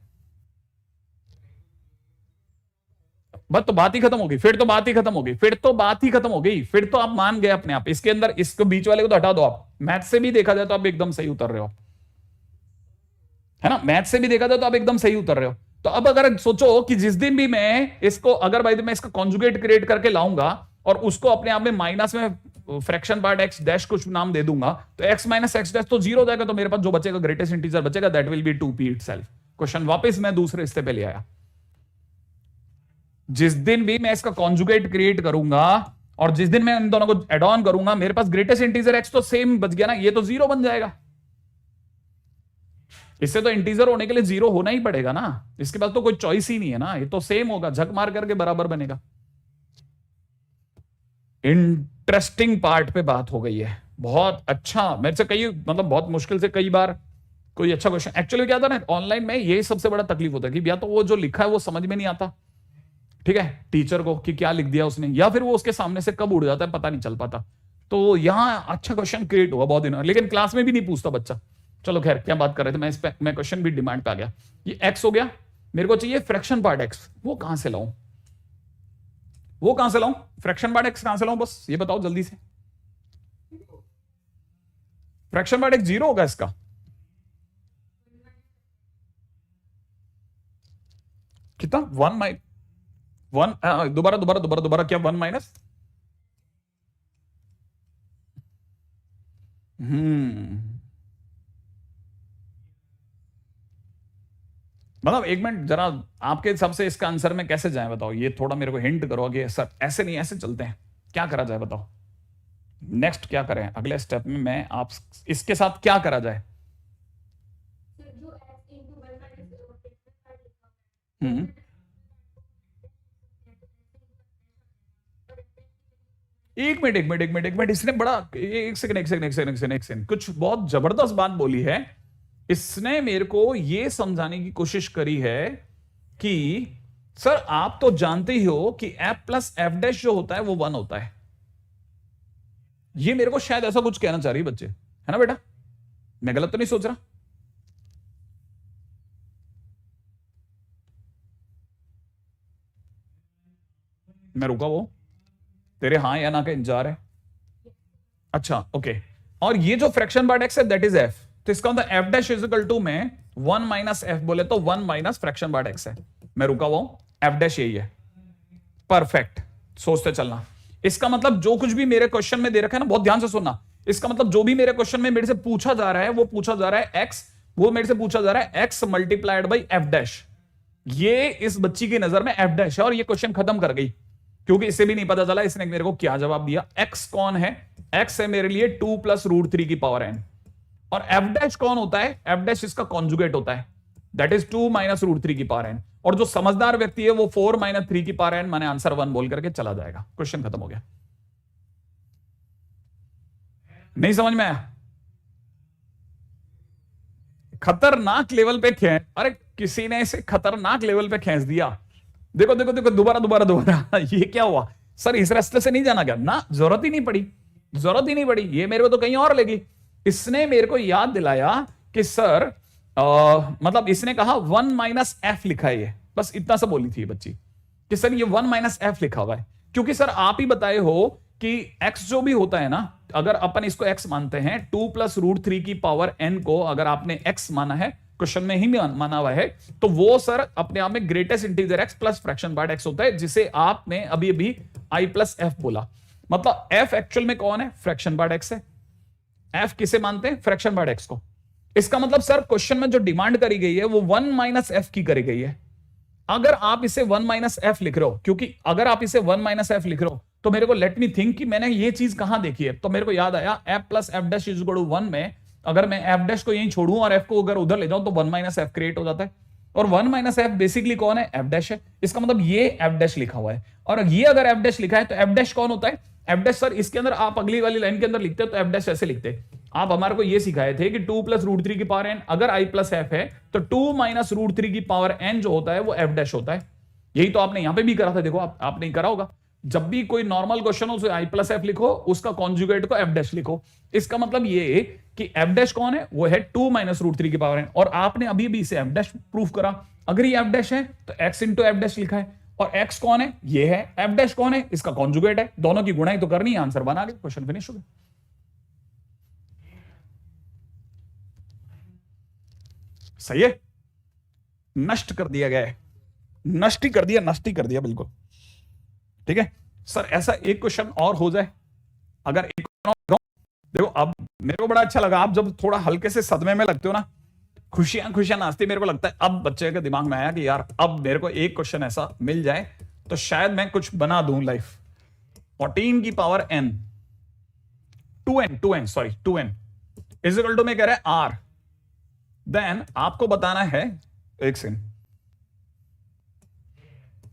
बस तो बात ही खत्म होगी, फिर तो बात ही खत्म होगी, फिर तो बात ही खत्म हो गई, फिर तो आप मान गए अपने आप। इसके अंदर इसको बीच वाले को तो हटा दो, आप मैथ से भी देखा जाए तो आप एकदम सही उतर रहे हो, है ना, मैथ से भी देखा जाए तो आप एकदम सही उतर रहे हो। तो अब अगर सोचो कि जिस दिन भी मैं इसको अगर भाई मैं इसका कॉन्जुगेट क्रिएट करके लाऊंगा और उसको अपने आप में माइनस में फ्रैक्शन पार्ट एक्स डैश कुछ नाम दे दूंगा तो एक्स माइनस एक्स डैश तो 0 हो जाएगा, तो मेरे पास जो बचेगा ग्रेटेस्ट इंटीजर बचेगा, that will be 2p itself. Question वापस मैं दूसरे हिस्से पे ले आया, जिस दिन भी मैं इसका कॉन्जुगेट क्रिएट करूंगा और जिस दिन मैं इन दोनों को एड ऑन करूंगा मेरे पास ग्रेटेस्ट इंटीजर एक्स तो सेम बच गया ना, ये तो 0 बन जाएगा। इससे तो इंटीजर होने के लिए 0 होना ही पड़ेगा ना, इसके पास तो कोई चॉइस ही नहीं है ना, ये तो सेम होगा, झक मार करके बराबर बनेगा। इंटरेस्टिंग पार्ट पे बात हो गई है, बहुत अच्छा। मेरे से कई मतलब बहुत मुश्किल से कई बार कोई अच्छा क्वेश्चन, एक्चुअली क्या था ना ऑनलाइन में यही सबसे बड़ा तकलीफ होता है कि या तो वो जो लिखा है वो समझ में नहीं आता, ठीक है, टीचर को कि क्या लिख दिया उसने, या फिर वो उसके सामने से कब उड़ जाता है पता नहीं चल पाता। तो यहां अच्छा क्वेश्चन क्रिएट हुआ बहुत दिनों, लेकिन क्लास में भी नहीं पूछता बच्चा। चलो खैर क्या बात कर रहे थे, मैं क्वेश्चन भी डिमांड पे आ गया। ये x हो गया, मेरे को चाहिए फ्रैक्शन पार्ट x, वो कहां से लाऊं, वो कहां से लाऊं, फ्रैक्शन पार्ट x कहां से लाऊं, बस ये बताओ जल्दी से। फ्रैक्शन बाय एक्स 0 होगा इसका। कितना 1 दोबारा दोबारा दोबारा दोबारा क्या 1 माइनस मतलब एक मिनट जरा, आपके हिसाब से इसका आंसर में कैसे जाए बताओ, ये थोड़ा मेरे को हिंट करो कि सर ऐसे नहीं ऐसे चलते हैं, क्या करा जाए बताओ, नेक्स्ट क्या करें अगले स्टेप में, मैं आप इसके साथ क्या करा जाए। हम्म एक मिनट एक मिनट एक मिनट एक मिनट, इसने बड़ा एक सेकंड एक सेकंड एक सेकंड एक सेकंड एक सेकंड कुछ बहुत जबरदस्त बात बोली है। इसने मेरे को यह समझाने की कोशिश करी है कि सर आप तो जानते ही हो कि एफ प्लस एफ डैश जो होता है वो 1 होता है। ये मेरे को शायद ऐसा कुछ कहना चाह रही है बच्चे, है ना बेटा, मैं गलत तो नहीं सोच रहा। मैं रुका वो तेरे हाँ या ना का इंतजार है। अच्छा ओके, और ये जो फ्रैक्शन बाय एक्स है दैट इज एफ, तो इसका मतलब f dash is equal to में 1 माइनस एफ बोले तो 1 माइनस फ्रैक्शन बाय एक्स है। मैं रुका हुआ हूं, एफ डैश यही है। परफेक्ट, सोचते चलना। इसका मतलब जो कुछ भी मेरे क्वेश्चन में दे रखा है ना, बहुत ध्यान से सुनना, इसका मतलब जो भी मेरे क्वेश्चन में मेरे से पूछा जा रहा है वो पूछा जा रहा है एक्स, वो मेरे से पूछा जा रहा है x multiplied by F dash. ये इस बच्ची की नजर में एफ डैश है और ये क्वेश्चन खत्म कर गई, क्योंकि इसे भी नहीं पता चला इसने मेरे को क्या जवाब दिया। एक्स कौन है, एक्स है मेरे लिए 2 प्लस रूट 3 की पावर एन, और एफ डैश कौन होता है, एफ डैश इसका कॉन्जुगेट होता है, दैट इज 2 माइनस रूट 3 की पावर एन। और जो समझदार व्यक्ति है वो 4 माइनस 3 की पावर एन माने आंसर 1 बोल करके चला जाएगा, क्वेश्चन खत्म हो गया। नहीं समझ में आया? खतरनाक लेवल पे खींच, अरे किसी ने इसे खतरनाक लेवल पे खींच दिया। देखो देखो देखो, दोबारा दोबारा दोबारा ये क्या हुआ सर, इस रास्ते से नहीं जाना क्या ना, जरूरत ही नहीं पड़ी, जरूरत ही नहीं पड़ी, ये मेरे को तो कहीं और लगी। इसने मेरे को याद दिलाया कि सर मतलब इसने कहा 1 माइनस एफ लिखा है, ये बस इतना सा बोली थी बच्ची कि सर ये 1 माइनस एफ लिखा हुआ है, क्योंकि सर आप ही बताए हो कि x जो भी होता है ना, अगर अपन इसको x मानते हैं 2 प्लस रूट 3 की पावर n को अगर आपने x माना है, क्वेश्चन में ही माना हुआ है, तो वो सर अपने आप में greatest integer x plus fraction by x होता है, जिसे आपने अभी अभी i प्लस एफ बोला। मतलब f एक्चुअल में कौन है, फ्रैक्शन बाय x है। f किसे मानते हैं, फ्रैक्शन बाय x को। इसका मतलब सर क्वेश्चन में जो डिमांड करी गई है वो 1 माइनस एफ की करी गई है। अगर आप इसे 1 माइनस एफ लिख रहे हो, क्योंकि अगर आप इसे 1 माइनस एफ लिख रहे हो तो मेरे को लेट मी थिंक कि मैंने ये चीज कहां देखी है, तो मेरे को याद आया f plus f dash is equal to 1 में अगर मैं एफ डैश को यहीं छोड़ूं और एफ को अगर उधर ले जाऊं तो 1 माइनस एफ क्रिएट हो जाता है, और 1 माइनस एफ बेसिकली कौन है, एफ डैश है। इसका मतलब ये एफ डैश लिखा हुआ है, और ये अगर एफ डैश लिखा है तो एफ डैश कौन होता है, एफ डैश सर इसके अंदर आप अगली वाली लाइन के अंदर लिखते हो तो एफ डैश ऐसे लिखते। आप हमारे को ये सिखाए थे कि 2 प्लस रूट 3 की पावर एन अगर आई प्लस एफ है तो 2 माइनस रूट 3 की पावर एन जो होता है वो एफ डैश होता है। यही तो आपने यहां पे भी करा था, देखो आपने ही करा होगा, जब भी कोई नॉर्मल क्वेश्चन हो उसे आई प्लस एफ लिखो, उसका कॉन्जुगेट को एफ डैश लिखो। इसका मतलब ये कि एफ डैश कौन है, वो है 2 माइनस रूट 3 की पावर एन, और आपने अभी भी इसे एफ डैश प्रूफ करा। अगर ये एफ डैश है तो एक्स इंटू एफ डैश लिखा है, और एक्स कौन है, ये है, एफ डैश कौन है, इसका कॉन्जुगेट है, दोनों की गुणाई तो करनी है, आंसर बना के क्वेश्चन फिनिश हो गया। सही है, नष्ट कर दिया गया है, नष्ट ही कर दिया बिल्कुल। ठीक है सर, ऐसा एक क्वेश्चन और हो जाए, अगर एक देखो अब मेरे को बड़ा अच्छा लगा, आप जब थोड़ा हल्के से सदमे में लगते हो ना, खुशियां खुशियां नाचती, मेरे को लगता है अब बच्चे के दिमाग में आया कि यार अब मेरे को एक क्वेश्चन ऐसा मिल जाए तो शायद मैं कुछ बना दूं लाइफ। 14 की power n 2n is equal to में कह रहा है r, देन आपको बताना है, एक सेकंड,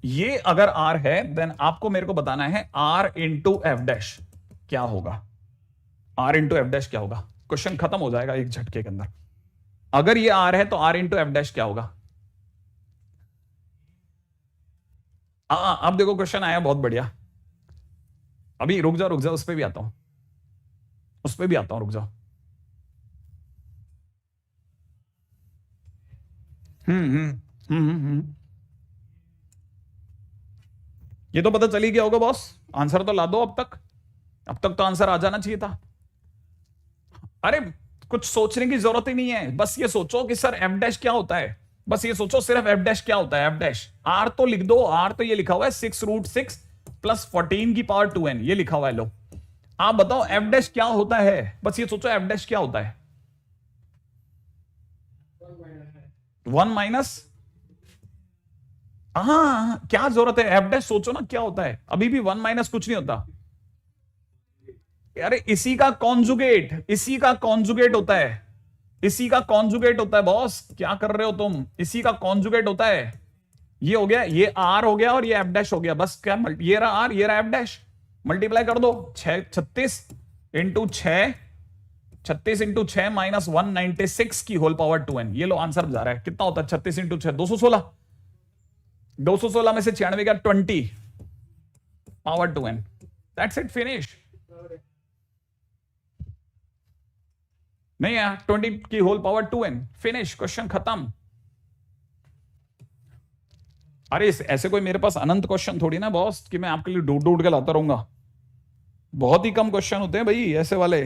ये अगर r है देन आपको मेरे को बताना है r इंटू एफ डैश क्या होगा, r इंटू एफ डैश क्या होगा, क्वेश्चन खत्म हो जाएगा एक झटके के अंदर। अगर ये r है तो r इंटू एफ डैश क्या होगा। अब देखो क्वेश्चन आया बहुत बढ़िया, अभी रुक जाओ उस पर भी आता हूं, रुक जाओ। ये तो पता चल ही गया होगा बॉस, आंसर तो ला दो अब तक तो आंसर आ जाना चाहिए था। अरे कुछ सोचने की जरूरत ही नहीं है, बस ये सोचो कि सर एफ डैश क्या होता है, बस ये सोचो सिर्फ एफ डैश क्या होता है। एफ डैश आर तो लिख दो, आर तो ये लिखा हुआ है 6√6 प्लस 14 की पावर 2n, ये लिखा हुआ है। लो आप बताओ एफ डैश क्या होता है, बस ये सोचो एफ डैश क्या होता है। 1 माइनस, हाँ क्या जरूरत है, एफ डैश सोचो ना क्या होता है, अभी भी 1 माइनस कुछ नहीं होता। अरे इसी का कॉन्जुगेट, इसी का कॉन्जुगेट होता है, इसी का कॉन्जुगेट होता है बॉस, क्या कर रहे हो तुम, इसी का कॉन्जुगेट होता है। ये हो गया, ये आर हो गया और ये एफ डैश हो गया, बस क्या ये रहा आर, ये रहा एफ डैश, मल्टीप्लाई कर दो 36 इंटू 6, 36 इंटू 6 माइनस 196 की होल पावर 2n। ये लो आंसर जा रहा है, कितना होता है 36 इंटू 6, 216, 216 में से 96 का 20 power 2n। That's it, finish. नहीं है 20 की whole power 2n, finish, question खत्म। अरे ऐसे कोई मेरे पास अनंत क्वेश्चन थोड़ी ना बॉस कि मैं आपके लिए ढूंढ ढूंढ के लाता रहूंगा, बहुत ही कम क्वेश्चन होते हैं भाई ऐसे वाले।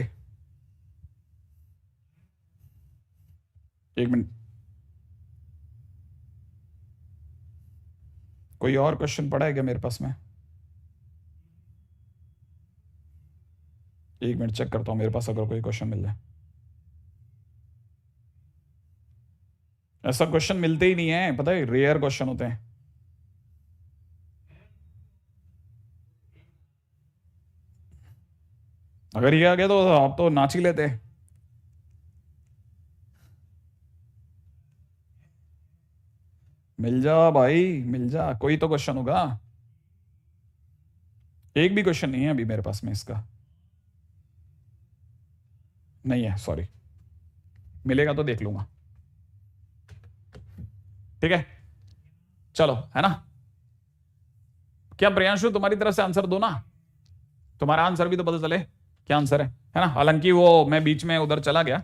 एक मिनट, कोई और क्वेश्चन पड़ा है क्या मेरे पास में? एक मिनट चेक करता हूं मेरे पास अगर कोई क्वेश्चन मिल जाए। ऐसा क्वेश्चन मिलते ही नहीं है, पता है, रेयर क्वेश्चन होते हैं। अगर ये आ गया तो आप तो नाच ही लेते। मिल जा भाई, मिल जा, कोई तो क्वेश्चन होगा। एक भी क्वेश्चन नहीं है अभी मेरे पास में इसका, नहीं है, सॉरी, मिलेगा तो देख लूंगा। ठीक है चलो, है ना? क्या प्रियांशु तुम्हारी तरफ से आंसर दो ना, तुम्हारा आंसर भी तो पता चले क्या आंसर है ना? हालांकि वो मैं बीच में उधर चला गया।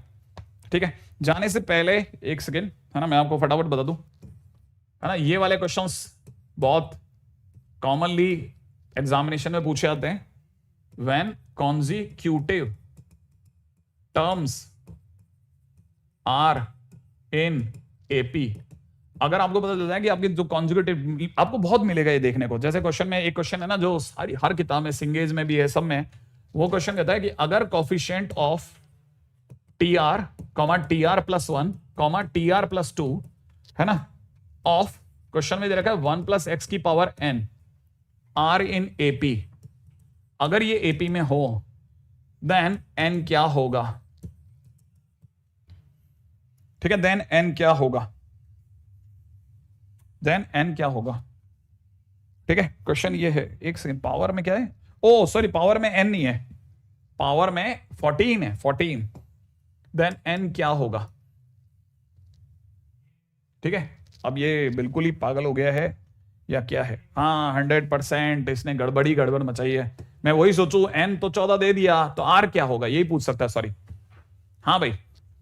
ठीक है, जाने से पहले एक सेकेंड, है ना, मैं आपको फटाफट बता दूं, है ना, ये वाले क्वेश्चंस बहुत कॉमनली एग्जामिनेशन में पूछे जाते हैं। When consecutive terms are in AP, अगर आपको पता चल जाए कि आपकी जो कॉन्जुगेटिव, आपको बहुत मिलेगा ये देखने को। जैसे क्वेश्चन में एक क्वेश्चन है ना जो सारी हर किताब में, सिंगेज में भी है, सब में, वो क्वेश्चन कहता है कि अगर coefficient of T R comma T r plus 1 comma T r plus 2, है ना, ऑफ, क्वेश्चन में दे रखा है 1 प्लस एक्स की power n are in AP, अगर ये एपी में हो देन n क्या होगा? ठीक है, देन n क्या होगा, देन n क्या होगा? ठीक है, क्वेश्चन ये है। एक सेकंड, पावर में क्या है, ओ सॉरी, पावर में n नहीं है, पावर में 14 है, 14, देन n क्या होगा? ठीक है, अब ये बिल्कुल ही पागल हो गया है या क्या है? हाँ 100% इसने गड़बड़ मचाई है। मैं वही सोचूं n तो 14 दे दिया, तो r क्या होगा, यही पूछ सकता है। सॉरी, हाँ भाई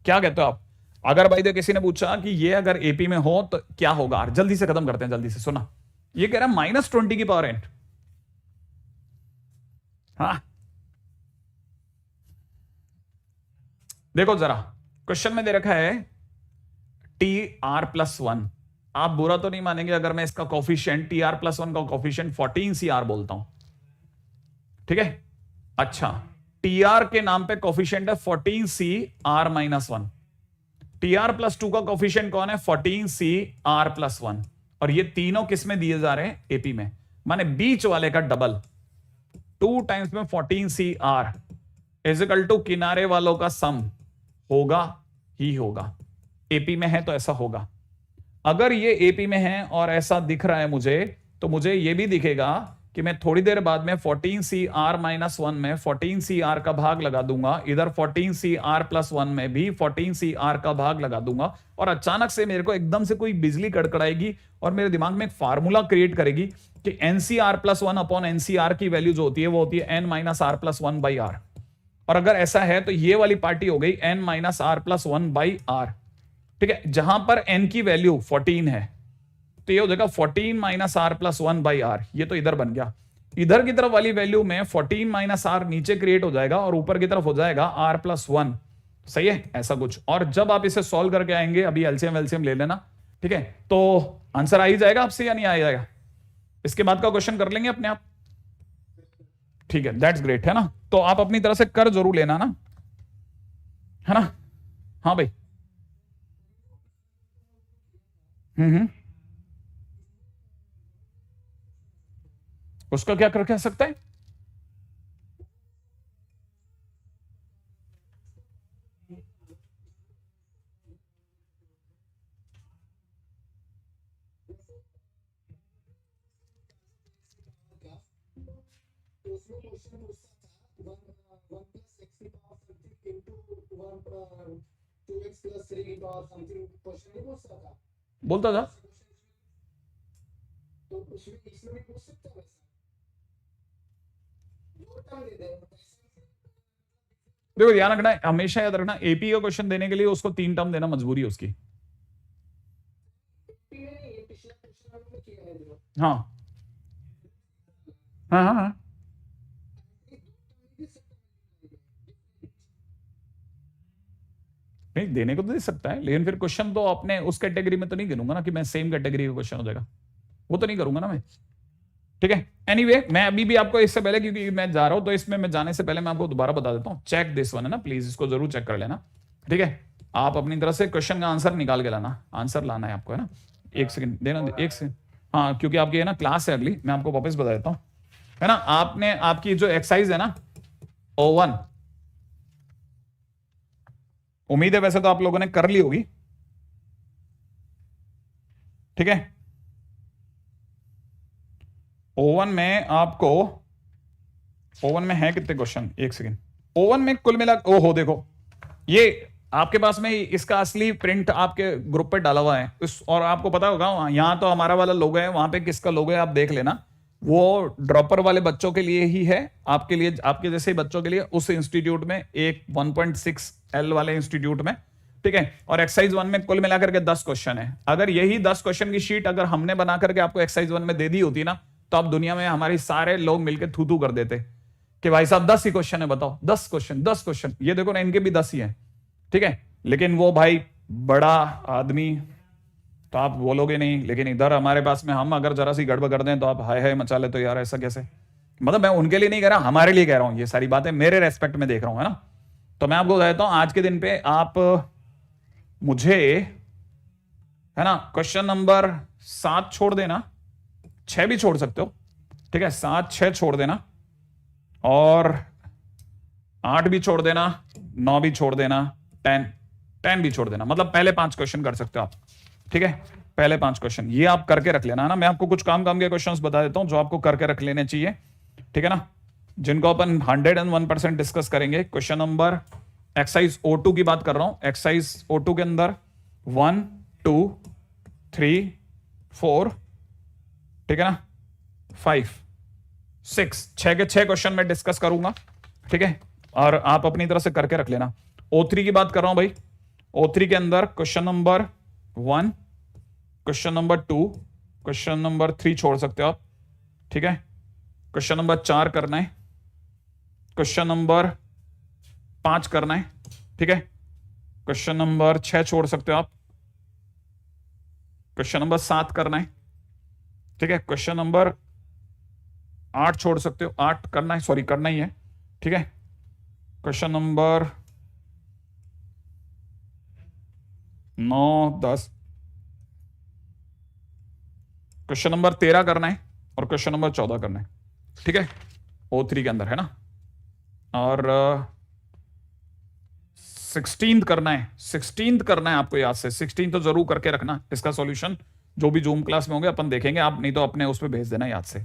क्या कहते हो आप? अगर भाई तो किसी ने पूछा कि ये अगर एपी में हो तो क्या होगा, जल्दी से खत्म करते हैं, जल्दी से सुना। ये कह रहा है -20 की पावर n। हाँ देखो जरा, क्वेश्चन में दे रखा है टी आर प्लस 1, आप बुरा तो नहीं मानेंगे अगर मैं इसका कोफिशिएंट टी आर प्लस 1 का कोफिशिएंट 14 सी आर बोलता हूं। ठीक है, अच्छा, टी आर के नाम पे कोफिशिएंट है 14 c r minus 1, t r plus 2 का कोफिशिएंट कौन है? 14 सी आर प्लस 1, और ये तीनों किस में दिए जा रहे हैं? एपी में, माने बीच वाले का डबल, 2 टाइम्स में 14 सी आर इजिकल टू किनारे वालों का सम, होगा ही होगा। एपी में है तो ऐसा होगा। अगर ये एपी में है और ऐसा दिख रहा है मुझे, तो मुझे ये भी दिखेगा कि मैं थोड़ी देर बाद में 14 सी आर माइनस 1 में 14 सी आर का भाग लगा दूंगा, इधर 14 सी आर प्लस 1 में भी 14 सी आर का भाग लगा दूंगा, और अचानक से मेरे को एकदम से कोई बिजली कड़कड़ाएगी और मेरे दिमाग में एक फार्मूला क्रिएट करेगी कि एनसीआर प्लस 1 अपॉन एनसीआर की वैल्यू जो होती है वो होती है n minus r plus 1 by r. और अगर ऐसा है तो ये वाली पार्टी हो गई n minus r plus 1 by r. ठीक है, जहां पर n की वैल्यू 14 है तो ये हो जाएगा 14 minus r plus 1 by r, ये तो इधर बन गया। इधर की तरफ वाली वैल्यू में 14 माइनस आर नीचे क्रिएट हो जाएगा और ऊपर की तरफ हो जाएगा आर प्लस 1, सही है, ऐसा कुछ। और जब आप इसे सॉल्व करके आएंगे, अभी एलसीएम एलसीएम ले लेना, ठीक है, तो आंसर आ ही जाएगा आपसे या नहीं आ जाएगा? इसके बाद का क्वेश्चन कर लेंगे अपने आप, ठीक है, दैट्स ग्रेट, है ना। तो आप अपनी तरह से कर जरूर लेना ना, है ना। हाँ भाई, हम्म, उसका क्या कर कह सकता है? बोलता था। देखो ध्यान रखना, हमेशा याद रखना, एपी का क्वेश्चन देने के लिए उसको 3 टर्म देना मजबूरी है उसकी। हाँ हाँ हाँ हाँ, नहीं देने को तो दे सकता है, लेकिन फिर क्वेश्चन तो अपने उस कैटेगरी में तो नहीं गिनूंगा ना कि मैं सेम कैटेगरी का क्वेश्चन हो जाएगा, वो तो नहीं करूंगा ना मैं, ठीक है। एनीवे मैं अभी भी आपको इससे पहले, क्योंकि मैं जा रहा हूं, तो इसमें मैं जाने से पहले मैं आपको दोबारा बता देता हूं, चेक दिस वन है ना, प्लीज इसको जरूर चेक कर लेना, ठीक है। आप अपनी तरफ से क्वेश्चन का आंसर निकाल के लाना, आंसर लाना है आपको, है ना। एक सेकंड देना, एक सेकंड, हाँ, क्योंकि आपकी है ना क्लास है अगली, मैं आपको वापस बता देता हूँ, है ना। आपने आपकी जो एक्सरसाइज है ना O1, उम्मीद है वैसे तो आप लोगों ने कर ली होगी, ठीक है। O1 में आपको, O1 में है कितने क्वेश्चन, एक सेकंड, O1 में कुल मिला, ओहो देखो, ये आपके पास में इसका असली प्रिंट आपके ग्रुप पे डाला हुआ है और आपको पता होगा यहां तो हमारा वाला लोगो है, वहां पे किसका लोगो है आप देख लेना, वो ड्रॉपर वाले बच्चों के लिए ही है, आपके लिए, आपके जैसे ही बच्चों के लिए, उस इंस्टीट्यूट में, एक 1.6L वाले इंस्टीट्यूट में, ठीक है। और एक्सरसाइज 1 में कुल मिलाकर के 10 क्वेश्चन है। अगर यही 10 क्वेश्चन की शीट अगर हमने बना करके आपको एक्सरसाइज 1 में दे दी होती ना, तो आप दुनिया में हमारे सारे लोग मिलकर थू थू कर देते कि भाई साहब 10 ही क्वेश्चन है, बताओ 10 क्वेश्चन, 10 क्वेश्चन, ये देखो ना इनके भी 10 ही है, ठीक है। लेकिन वो भाई बड़ा आदमी, तो आप बोलोगे नहीं, लेकिन इधर हमारे पास में हम अगर जरा सी गड़बड़ कर दें तो आप हाय हाय मचा ले, तो यार ऐसा कैसे, मतलब मैं उनके लिए नहीं कह रहा, हमारे लिए कह रहा हूं, ये सारी बातें मेरे रेस्पेक्ट में देख रहा हूं, है ना। तो मैं आपको बताता हूं आज के दिन पे आप मुझे, है ना, क्वेश्चन नंबर 7 छोड़ देना, 6 भी छोड़ सकते हो, ठीक है, 7 6 छोड़ देना, और 8 भी छोड़ देना, 9 भी छोड़ देना, 10 भी छोड़ देना, मतलब पहले 5 क्वेश्चन कर सकते हो आप, ठीक है। पहले 5 क्वेश्चन ये आप करके रख लेना, है ना। मैं आपको कुछ काम के क्वेश्चंस बता देता हूं जो आपको करके रख लेने चाहिए, ठीक है ना, जिनको अपन 101% डिस्कस करेंगे। क्वेश्चन नंबर, एक्सरसाइज O2 की बात कर रहा हूं, एक्सरसाइज O2 के अंदर 1 2 3 4, ठीक है ना, 5 6, 6 के 6 क्वेश्चन में डिस्कस करूंगा, ठीक है, और आप अपनी तरफ से करके रख लेना। O3 की बात कर रहा हूं भाई, O3 के अंदर question number 1, question number 2, question number 3 छोड़ सकते हो आप, ठीक है। क्वेश्चन नंबर 4 करना है, क्वेश्चन नंबर 5 करना है, ठीक है। क्वेश्चन नंबर 6 छोड़ सकते हो आप, क्वेश्चन नंबर 7 करना है, ठीक है। क्वेश्चन नंबर 8 छोड़ सकते हो, 8 करना है, सॉरी करना ही है, ठीक है। क्वेश्चन नंबर 9 10, क्वेश्चन नंबर 13 करना है, और क्वेश्चन नंबर 14 करना है, ठीक है, O3 के अंदर, है ना। और 16th करना है, 16th करना है आपको याद से, 16 तो जरूर करके रखना, इसका सॉल्यूशन जो भी जूम क्लास में होंगे अपन देखेंगे, आप नहीं तो अपने उस पर भेज देना याद से,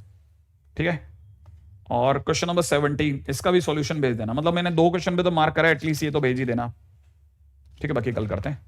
ठीक है। और क्वेश्चन नंबर 17 इसका भी सॉल्यूशन भेज देना, मतलब मैंने 2 क्वेश्चन पे तो मार्क करा है, एटलीस्ट ये तो भेज ही देना, ठीक है। बाकी कल करते हैं।